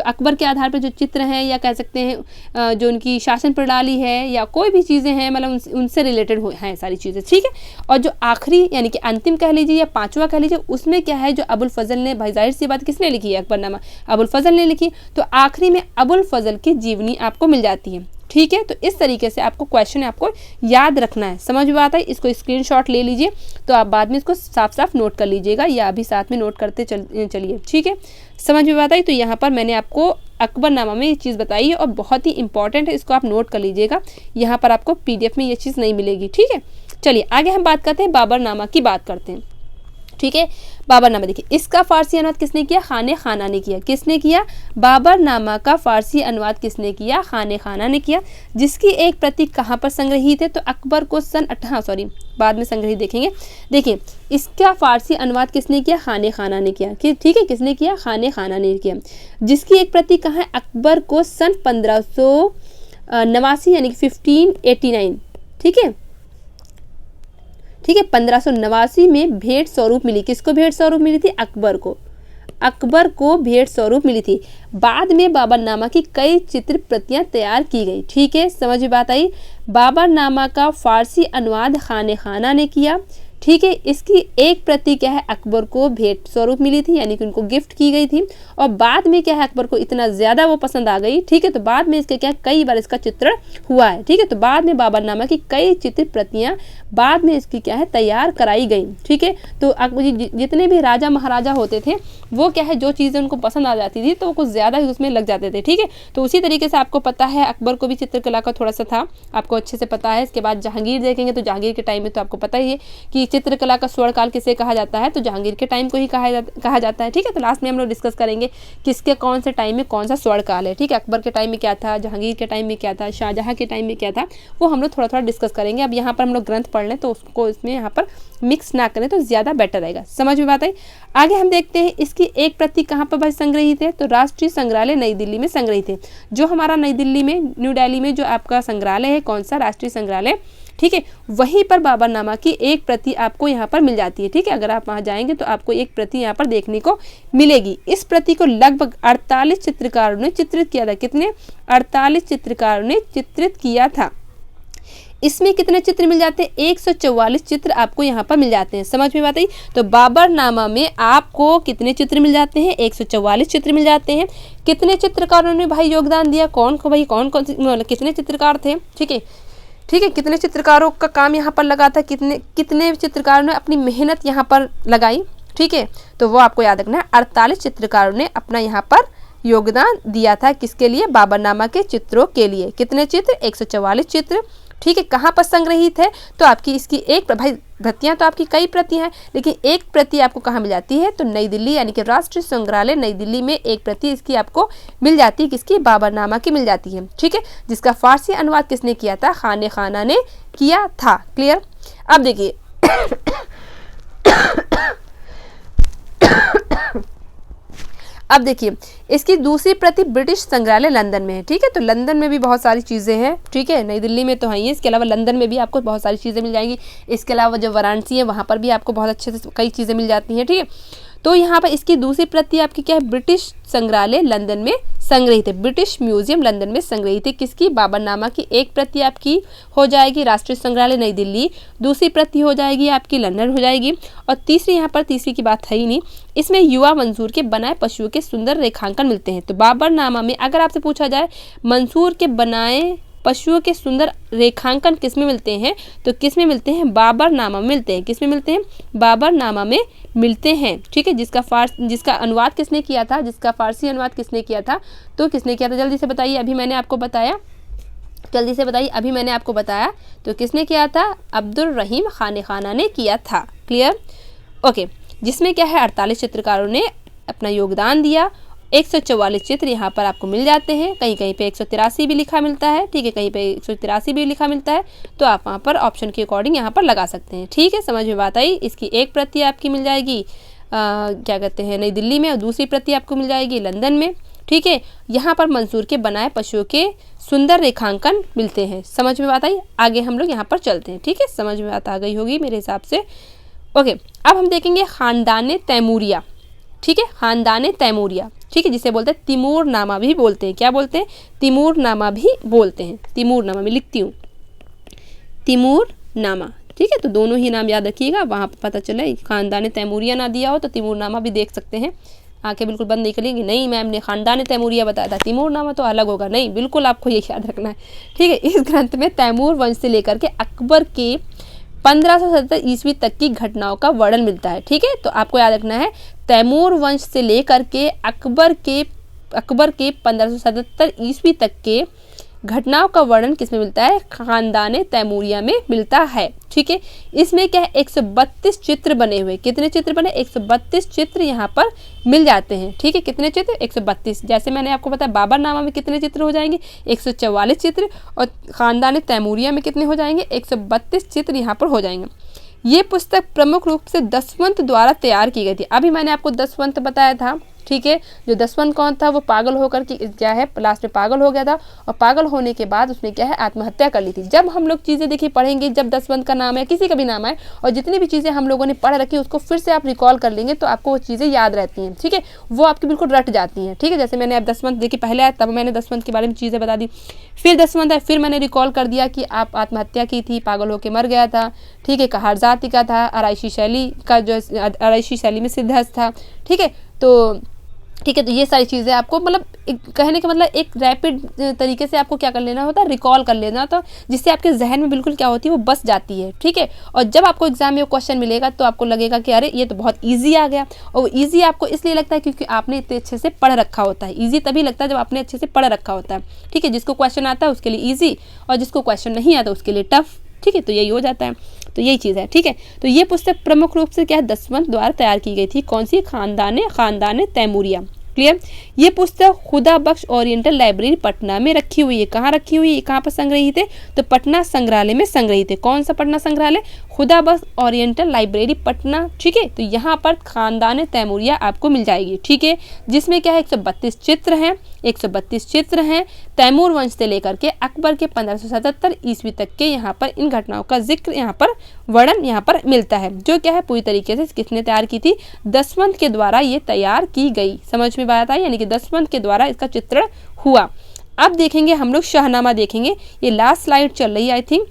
अकबर के आधार पर जो चित्र हैं, या कह सकते हैं जो उनकी शासन प्रणाली है, या कोई भी चीज़ें हैं, मतलब उनसे रिलेटेड हैं सारी चीज़ें, ठीक है। और जो आखिरी यानी कि अंतिम कह लीजिए या 5वां कह लीजिए, उसमें क्या है, जो अबुल फजल ने, भाई जाहिर सी बात किसने लिखी है, अकबरनामा अबुल फजल ने लिखी, तो आखिरी में अबुल फजल की जीवनी आपको मिल जाती है, ठीक है। तो इस तरीके से आपको क्वेश्चन आपको याद रखना है। समझ में आता है, इसको स्क्रीनशॉट ले लीजिए, तो आप बाद में इसको साफ साफ नोट कर लीजिएगा, या अभी साथ में नोट करते चलिए, ठीक है। समझ में आता है, तो यहाँ पर मैंने आपको अकबरनामा में ये चीज़ बताई है, और बहुत ही इंपॉर्टेंट है, इसको आप नोट कर लीजिएगा। यहाँ पर आपको PDF में ये चीज़ नहीं मिलेगी, ठीक है। चलिए आगे हम बात करते हैं, बाबरनामा की बात करते हैं, ठीक है। बाबरनामा देखिए, इसका फारसी अनुवाद किसने किया, खाने खाना ने किया। किसने किया, बाबरनामा का फारसी अनुवाद किसने किया, खाने खाना ने किया। जिसकी एक प्रति कहाँ पर संग्रहित है, तो अकबर को बाद में संग्रहित देखेंगे। देखिए इसका फारसी अनुवाद किसने किया, खाने खाना ने किया, ठीक है, किसने किया, खाने खाना ने किया। जिसकी एक प्रति कहाँ है, अकबर को सन 1589 यानी कि 1589, ठीक है, 1589 में भेंट स्वरूप मिली। किसको भेंट स्वरूप मिली थी? अकबर को। अकबर को भेंट स्वरूप मिली थी। बाद में बाबरनामा की कई चित्र प्रतियां तैयार की गई। ठीक है, समझ में बात आई। बाबरनामा का फारसी अनुवाद खाने खाना ने किया। ठीक है, इसकी एक प्रति क्या है? अकबर को भेंट स्वरूप मिली थी, यानी कि उनको गिफ्ट की गई थी। और बाद में क्या है, अकबर को इतना ज़्यादा वो पसंद आ गई। ठीक है, तो बाद में इसके क्या कई बार इसका चित्रण हुआ है। ठीक है, तो बाद में बाबरनामा की कई चित्र प्रतियां बाद में इसकी क्या है तैयार कराई गई। ठीक है, तो जितने भी राजा महाराजा होते थे वो क्या है जो चीज़ें उनको पसंद आ जाती थी तो वो कुछ ज़्यादा ही उसमें लग जाते थे। ठीक है, तो उसी तरीके से आपको पता है अकबर को भी चित्रकला का थोड़ा सा था, आपको अच्छे से पता है। इसके बाद जहांगीर देखेंगे तो जहांगीर के टाइम में तो आपको पता ही है कि चित्रकला का स्वर्णकाल किसे कहा जाता है, तो जहांगीर के टाइम को ही कहा जाता है। ठीक है, तो लास्ट में हम लोग डिस्कस करेंगे किसके कौन से टाइम में कौन सा स्वर्णकाल है। ठीक है, अकबर के टाइम में क्या था, जहांगीर के टाइम में क्या था, शाहजहां के टाइम में क्या था, वो हम लोग थोड़ा थोड़ा डिस्कस करेंगे। अब यहाँ पर हम लोग ग्रंथ पढ़ लें तो उसको इसमें यहाँ पर मिक्स ना करें तो ज़्यादा बेटर रहेगा। समझ में बात आई। आगे हम देखते हैं इसकी एक प्रति कहाँ पर भाई संग्रहित है, तो राष्ट्रीय संग्रहालय नई दिल्ली में संग्रहित है। जो हमारा नई दिल्ली में, न्यू दिल्ली में जो आपका संग्रहालय है, कौन सा? राष्ट्रीय संग्रहालय। ठीक है, वहीं पर बाबरनामा की एक प्रति आपको यहाँ पर मिल जाती है। ठीक है, अगर आप वहाँ जाएंगे तो आपको एक प्रति यहाँ पर देखने को मिलेगी। इस प्रति को लगभग 48 चित्रकारों ने चित्रित किया था। कितने? 48 चित्रकारों ने चित्रित किया था। इसमें कितने चित्र मिल जाते हैं? 144 चित्र आपको यहाँ पर मिल जाते हैं। समझ में बात आई। तो बाबरनामा में आपको कितने चित्र मिल जाते हैं? 144 चित्र मिल जाते हैं। कितने चित्रकारों ने भाई योगदान दिया? कौन को भाई कौन कितने चित्रकार थे? ठीक है, कितने चित्रकारों का काम यहाँ पर लगा था, कितने चित्रकारों ने अपनी मेहनत यहाँ पर लगाई। ठीक है, तो वो आपको याद रखना है। 48 चित्रकारों ने अपना यहाँ पर योगदान दिया था। किसके लिए? बाबरनामा के चित्रों के लिए। कितने चित्र? 144 चित्र। ठीक है, कहाँ पर संग्रहित है? तो आपकी इसकी एक भाई प्रतियां तो आपकी कई प्रतियां हैं, लेकिन एक प्रति आपको कहाँ मिल जाती है? तो नई दिल्ली, यानी कि राष्ट्रीय संग्रहालय नई दिल्ली में एक प्रति इसकी आपको मिल जाती है। किसकी? बाबरनामा की मिल जाती है। ठीक है, जिसका फारसी अनुवाद किसने किया था? खाने खाना ने किया था। क्लियर। अब देखिए अब देखिए इसकी दूसरी प्रति ब्रिटिश संग्रहालय लंदन में है। ठीक है, तो लंदन में भी बहुत सारी चीज़ें हैं। ठीक है, नई दिल्ली में तो है ही, इसके अलावा लंदन में भी आपको बहुत सारी चीज़ें मिल जाएंगी। इसके अलावा जो वाराणसी है वहाँ पर भी आपको बहुत अच्छे से कई चीज़ें मिल जाती हैं। ठीक है, तो यहाँ पर इसकी दूसरी प्रति आपकी क्या है? ब्रिटिश संग्रहालय लंदन में संग्रहित है। ब्रिटिश म्यूजियम लंदन में संग्रहित है। किसकी? बाबरनामा की एक प्रति आपकी हो जाएगी राष्ट्रीय संग्रहालय नई दिल्ली, दूसरी प्रति हो जाएगी आपकी लंदन हो जाएगी, और तीसरी यहाँ पर तीसरी की बात है ही नहीं, इसमें युवा मंसूर के बनाए पशुओं के सुंदर रेखांकन मिलते हैं। तो बाबरनामा में अगर आपसे पूछा जाए मंसूर के बनाए पशुओं के सुंदर रेखांकन किस में मिलते हैं, तो किस में मिलते हैं? बाबरनामा में मिलते हैं। किस में मिलते हैं? बाबरनामा में मिलते हैं। ठीक है, जिसका अनुवाद किसने किया था? जिसका फारसी अनुवाद किसने किया था? तो किसने किया था? जल्दी से बताइए। अभी मैंने आपको बताया, जल्दी से बताइए। अभी मैंने आपको बताया तो किसने किया था? अब्दुल रहीम खाने खाना ने किया था। क्लियर। ओके, जिसमें क्या है 48 चित्रकारों ने अपना योगदान दिया। 144 चित्र यहाँ पर आपको मिल जाते हैं। कहीं कहीं पे 183 भी लिखा मिलता है। ठीक है, कहीं पे 183 भी लिखा मिलता है, तो आप वहाँ पर ऑप्शन के अकॉर्डिंग यहाँ पर लगा सकते हैं। ठीक है, समझ में बात आई। इसकी एक प्रति आपकी मिल जाएगी क्या कहते हैं नई दिल्ली में, और दूसरी प्रति आपको मिल जाएगी लंदन में। ठीक है, यहाँ पर मंसूर के बनाए पशुओं के सुंदर रेखांकन मिलते हैं। समझ में बात आई। आगे हम लोग यहाँ पर चलते हैं। ठीक है, समझ में बात आ गई होगी मेरे हिसाब से। ओके, अब हम देखेंगे खानदान तैमूरिया। ठीक है, खानदान तैमूरिया। ठीक है, जिसे बोलते हैं तिमूरनामा भी बोलते हैं। क्या बोलते हैं? तिमूरनामा भी बोलते हैं। तिमूरनामा में लिखती हूँ तिमूरनामा। ठीक है, तो दोनों ही नाम याद रखिएगा, वहाँ पर पता चले। खानदान तैमूरिया ना दिया हो तो तिमूरनामा भी देख सकते हैं। आंखें बिल्कुल बंद नहीं करेंगी, नहीं मैम ने खानदान तैमूरिया बताया था, तिमूरनामा तो अलग होगा। नहीं, बिल्कुल आपको ये याद रखना है। ठीक है, इस ग्रंथ में तैमूर वंश से लेकर के अकबर के 1570 ईस्वी तक की घटनाओं का वर्णन मिलता है। ठीक है, तो आपको याद रखना है तैमूर वंश से लेकर के अकबर के 1577 ईस्वी तक के घटनाओं का वर्णन किसमें मिलता है? खानदान तैमूरिया में मिलता है। ठीक है, इसमें क्या है 132 चित्र बने हुए। कितने चित्र बने? 132 चित्र यहाँ पर मिल जाते हैं। ठीक है, कितने चित्र? 132। जैसे मैंने आपको बताया बाबरनामा में कितने चित्र हो जाएंगे? 144 चित्र, और खानदान तैमूरिया में कितने हो जाएंगे? 132 चित्र यहाँ पर हो जाएंगे। ये पुस्तक प्रमुख रूप से दसवंत द्वारा तैयार की गई थी। अभी मैंने आपको दसवंत बताया था। ठीक है। जो दसवंत कौन था, वो पागल होकर के क्या है लास्ट में पागल हो गया था, और पागल होने के बाद उसने क्या है आत्महत्या कर ली थी। जब हम लोग चीज़ें देखिए पढ़ेंगे, जब दसवंत का नाम है, किसी का भी नाम है, और जितनी भी चीज़ें हम लोगों ने पढ़ रखी उसको फिर से आप रिकॉल कर लेंगे तो आपको वो चीज़ें याद रहती हैं, ठीक है, वो आपकी बिल्कुल रट जाती हैं, ठीक है। जैसे मैंने अब दसवंत देखिए पहले आया तब मैंने दसवंत के बारे में चीज़ें बता दी, फिर दसवंत है, फिर मैंने रिकॉल कर दिया कि आप आत्महत्या की थी, पागल होकर मर गया था, ठीक है, कहार जाति का था, आराइशी शैली का जो आराइशी शैली में सिद्धहस्त था, ठीक है। तो ठीक है, तो ये सारी चीज़ें आपको मतलब कहने का मतलब एक रैपिड तरीके से आपको क्या कर लेना होता है, रिकॉल कर लेना होता है, जिससे आपके जहन में बिल्कुल क्या होती है वो बस जाती है, ठीक है। और जब आपको एग्जाम में वो क्वेश्चन मिलेगा तो आपको लगेगा कि अरे ये तो बहुत ईजी आ गया, और वो ईजी आपको इसलिए लगता है क्योंकि आपने इतने अच्छे से पढ़ रखा होता है। ईजी तभी लगता है जब आपने अच्छे से पढ़ रखा होता है, ठीक है। जिसको क्वेश्चन आता है उसके लिए ईजी, और जिसको क्वेश्चन नहीं आता उसके लिए टफ, ठीक है। तो यही हो जाता है, तो यही चीज़ है, ठीक है। तो ये पुस्तक प्रमुख रूप से क्या है दसवंत द्वारा तैयार की गई थी। कौन सी? खानदान तैमूरिया। क्लियर। ये पुस्तक खुदा बख्श ओरिएंटल लाइब्रेरी पटना में रखी हुई है। कहाँ रखी हुई है? कहाँ पर संग्रहित है? तो पटना संग्रहालय में संग्रहित है। कौन सा पटना संग्रहालय? खुदा बख्श ओरिएंटल लाइब्रेरी पटना, ठीक है। तो यहाँ पर खानदान तैमूरिया आपको मिल जाएगी, ठीक है, जिसमें क्या है 132 चित्र हैं, 132 चित्र हैं तैमूर वंश से लेकर के अकबर के 1577 ईस्वी तक के यहाँ पर इन घटनाओं का जिक्र यहाँ पर वर्णन यहाँ पर मिलता है, जो क्या है पूरी तरीके से किसने तैयार की थी? दसवंत के द्वारा ये तैयार की गई। समझ में बात आई? यानी कि दसवंत के द्वारा इसका चित्रण हुआ। अब देखेंगे हम लोग शाहनामा देखेंगे, ये लास्ट स्लाइड चल रही है आई थिंक,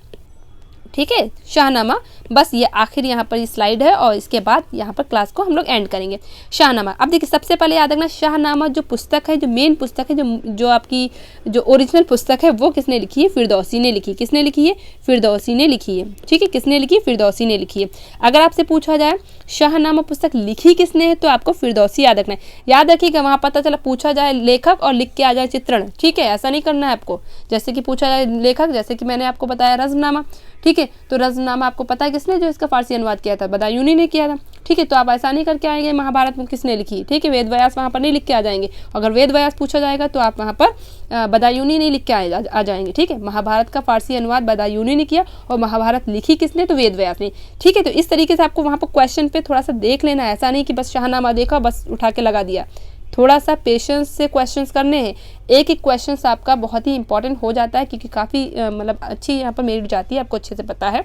ठीक है। शाहनामा बस ये आखिर यहाँ पर स्लाइड है और इसके बाद यहाँ पर क्लास को हम लोग एंड करेंगे। शाहनामा, अब देखिए सबसे पहले याद रखना शाहनामा जो पुस्तक है, जो मेन पुस्तक है, जो आपकी जो ओरिजिनल पुस्तक है वो किसने लिखी है? फिरदौसी ने लिखी। किसने लिखी है? फिरदौसी ने लिखी है, ठीक है। किसने लिखी? फिरदौसी ने लिखी है। अगर आपसे पूछा जाए शाहनामा पुस्तक लिखी किसने है तो आपको फिरदौसी याद रखना है। याद रखिएगा, वहाँ पता चला पूछा जाए लेखक और लिख के आ जाए चित्रण, ठीक है, ऐसा नहीं करना है आपको। जैसे कि पूछा जाए लेखक, जैसे कि मैंने आपको बताया रज़्मनामा, ठीक है, तो रज़्मनामा आपको पता है किसने जो इसका फारसी अनुवाद किया था? बदायूनी ने किया था, ठीक है। तो आप ऐसा नहीं करके आएंगे महाभारत में किसने लिखी, ठीक है, वेद व्यास वहाँ पर नहीं लिख के आ जाएंगे। अगर वेद व्यास पूछा जाएगा तो आप वहाँ पर बदायूनी नहीं लिख के आ जाएंगे, ठीक है। महाभारत का फारसी अनुवाद बदायूनी ने किया और महाभारत लिखी किसने? तो वेद व्यास ने, ठीक है। तो इस तरीके से आपको वहाँ पर क्वेश्चन पे थोड़ा सा देख लेना है, ऐसा नहीं कि बस शाहनामा देखा बस उठा के लगा दिया। थोड़ा सा पेशेंस से क्वेश्चंस करने हैं। एक एक क्वेश्चंस आपका बहुत ही इंपॉर्टेंट हो जाता है क्योंकि काफ़ी मतलब अच्छी यहाँ पर मेरिट जाती है, आपको अच्छे से पता है,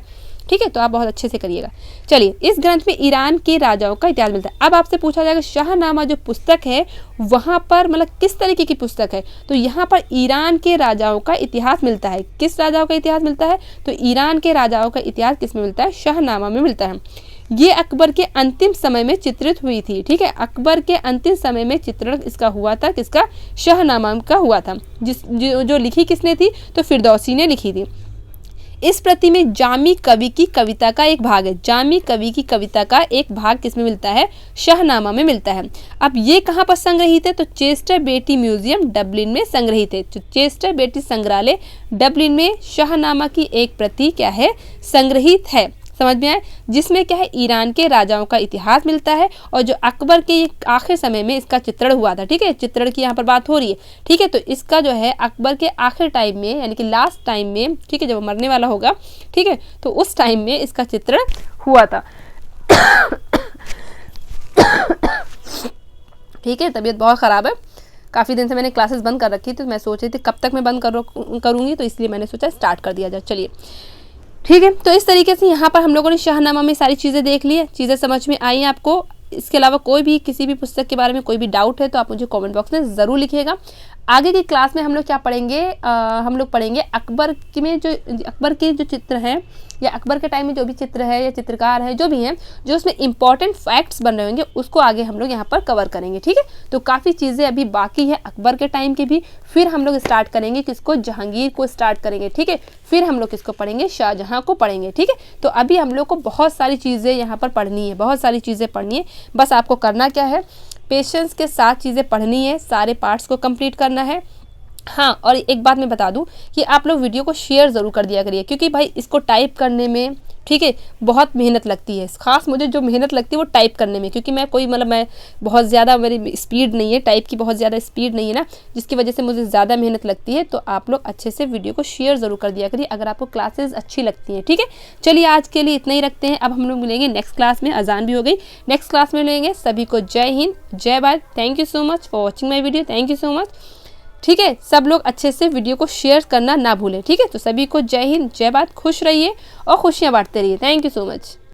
ठीक है। तो आप बहुत अच्छे से करिएगा। चलिए, इस ग्रंथ में ईरान के राजाओं का इतिहास मिलता है। अब आपसे पूछा जाएगा शाहनामा जो पुस्तक है वहाँ पर मतलब किस तरीके की पुस्तक है? तो यहाँ पर ईरान के राजाओं का इतिहास मिलता है। किस राजाओं का इतिहास मिलता है? तो ईरान के राजाओं का इतिहास किस में मिलता है? शाहनामा में मिलता है। ये अकबर के अंतिम समय में चित्रित हुई थी, ठीक है। अकबर के अंतिम समय में चित्रण इसका हुआ था, किसका? शाहनामा का हुआ था। जो लिखी किसने थी? तो फिरदौसी ने लिखी थी। इस प्रति में जामी कवि की कविता का एक भाग है। जामी कवि की कविता का एक भाग किसमें मिलता है? शाहनामा में मिलता है। अब ये कहाँ पर संग्रहित है? तो चेस्टर बेटी म्यूजियम डबलिन में संग्रहित है। तो चेस्टर बेटी संग्रहालय डबलिन में शाहनामा की एक प्रति क्या है? संग्रहित है। समझ में आए? जिसमें क्या है ईरान के राजाओं का इतिहास मिलता है और जो अकबर के आखिर समय में इसका चित्रण हुआ था, ठीक है। चित्रण की यहाँ पर बात हो रही है, ठीक है। तो इसका जो है अकबर के आखिर टाइम में यानी कि लास्ट टाइम में, ठीक है, जब वो मरने वाला होगा, ठीक है, तो उस टाइम में इसका चित्रण हुआ था। ठीक है, तबीयत बहुत ख़राब है, काफ़ी दिन से मैंने क्लासेस बंद कर रखी थी, तो मैं सोच रही थी कब तक मैं बंद करूँगी, तो इसलिए मैंने सोचा स्टार्ट कर दिया जाए। चलिए, ठीक है। तो इस तरीके से यहाँ पर हम लोगों ने शाहनामा में सारी चीज़ें देख ली है, चीज़ें समझ में आई हैं आपको। इसके अलावा कोई भी किसी भी पुस्तक के बारे में कोई भी डाउट है तो आप मुझे कमेंट बॉक्स में ज़रूर लिखिएगा। आगे की क्लास में हम लोग क्या पढ़ेंगे? हम लोग पढ़ेंगे अकबर के जो चित्र हैं या अकबर के टाइम में जो भी चित्र है या चित्रकार है जो भी हैं, जो उसमें इंपॉर्टेंट फैक्ट्स बन रहे होंगे उसको आगे हम लोग यहाँ पर कवर करेंगे, ठीक है। तो काफ़ी चीज़ें अभी बाकी है अकबर के टाइम की भी। फिर हम लोग स्टार्ट करेंगे किसको? जहांगीर को स्टार्ट करेंगे, ठीक है। फिर हम लोग किसको पढ़ेंगे? शाहजहाँ को पढ़ेंगे, ठीक है। तो अभी हम लोग को बहुत सारी चीज़ें यहाँ पर पढ़नी है, बहुत सारी चीज़ें पढ़नी है। बस आपको करना क्या है? पेशेंस के साथ चीज़ें पढ़नी है, सारे पार्ट्स को कंप्लीट करना है, हाँ, और एक बात मैं बता दूं कि आप लोग वीडियो को शेयर ज़रूर कर दिया करिए, क्योंकि भाई इसको टाइप करने में, ठीक है, बहुत मेहनत लगती है। ख़ास मुझे जो मेहनत लगती है वो टाइप करने में, क्योंकि मैं कोई मतलब मैं बहुत ज़्यादा मेरी स्पीड नहीं है, टाइप की बहुत ज़्यादा स्पीड नहीं है ना, जिसकी वजह से मुझे ज़्यादा मेहनत लगती है। तो आप लोग अच्छे से वीडियो को शेयर ज़रूर कर दिया करिए अगर आपको क्लासेस अच्छी लगती हैं, ठीक है। चलिए आज के लिए इतना ही रखते हैं। अब हम लोग मिलेंगे नेक्स्ट क्लास में, अजान भी हो गई, नेक्स्ट क्लास में मिलेंगे। सभी को जय हिंद, जय Bharat. Thank you so much for watching my video, thank you so much. ठीक है, सब लोग अच्छे से वीडियो को शेयर करना ना भूलें, ठीक है। तो सभी को जय हिंद, जय भारत, खुश रहिए और खुशियाँ बांटते रहिए। Thank you so much.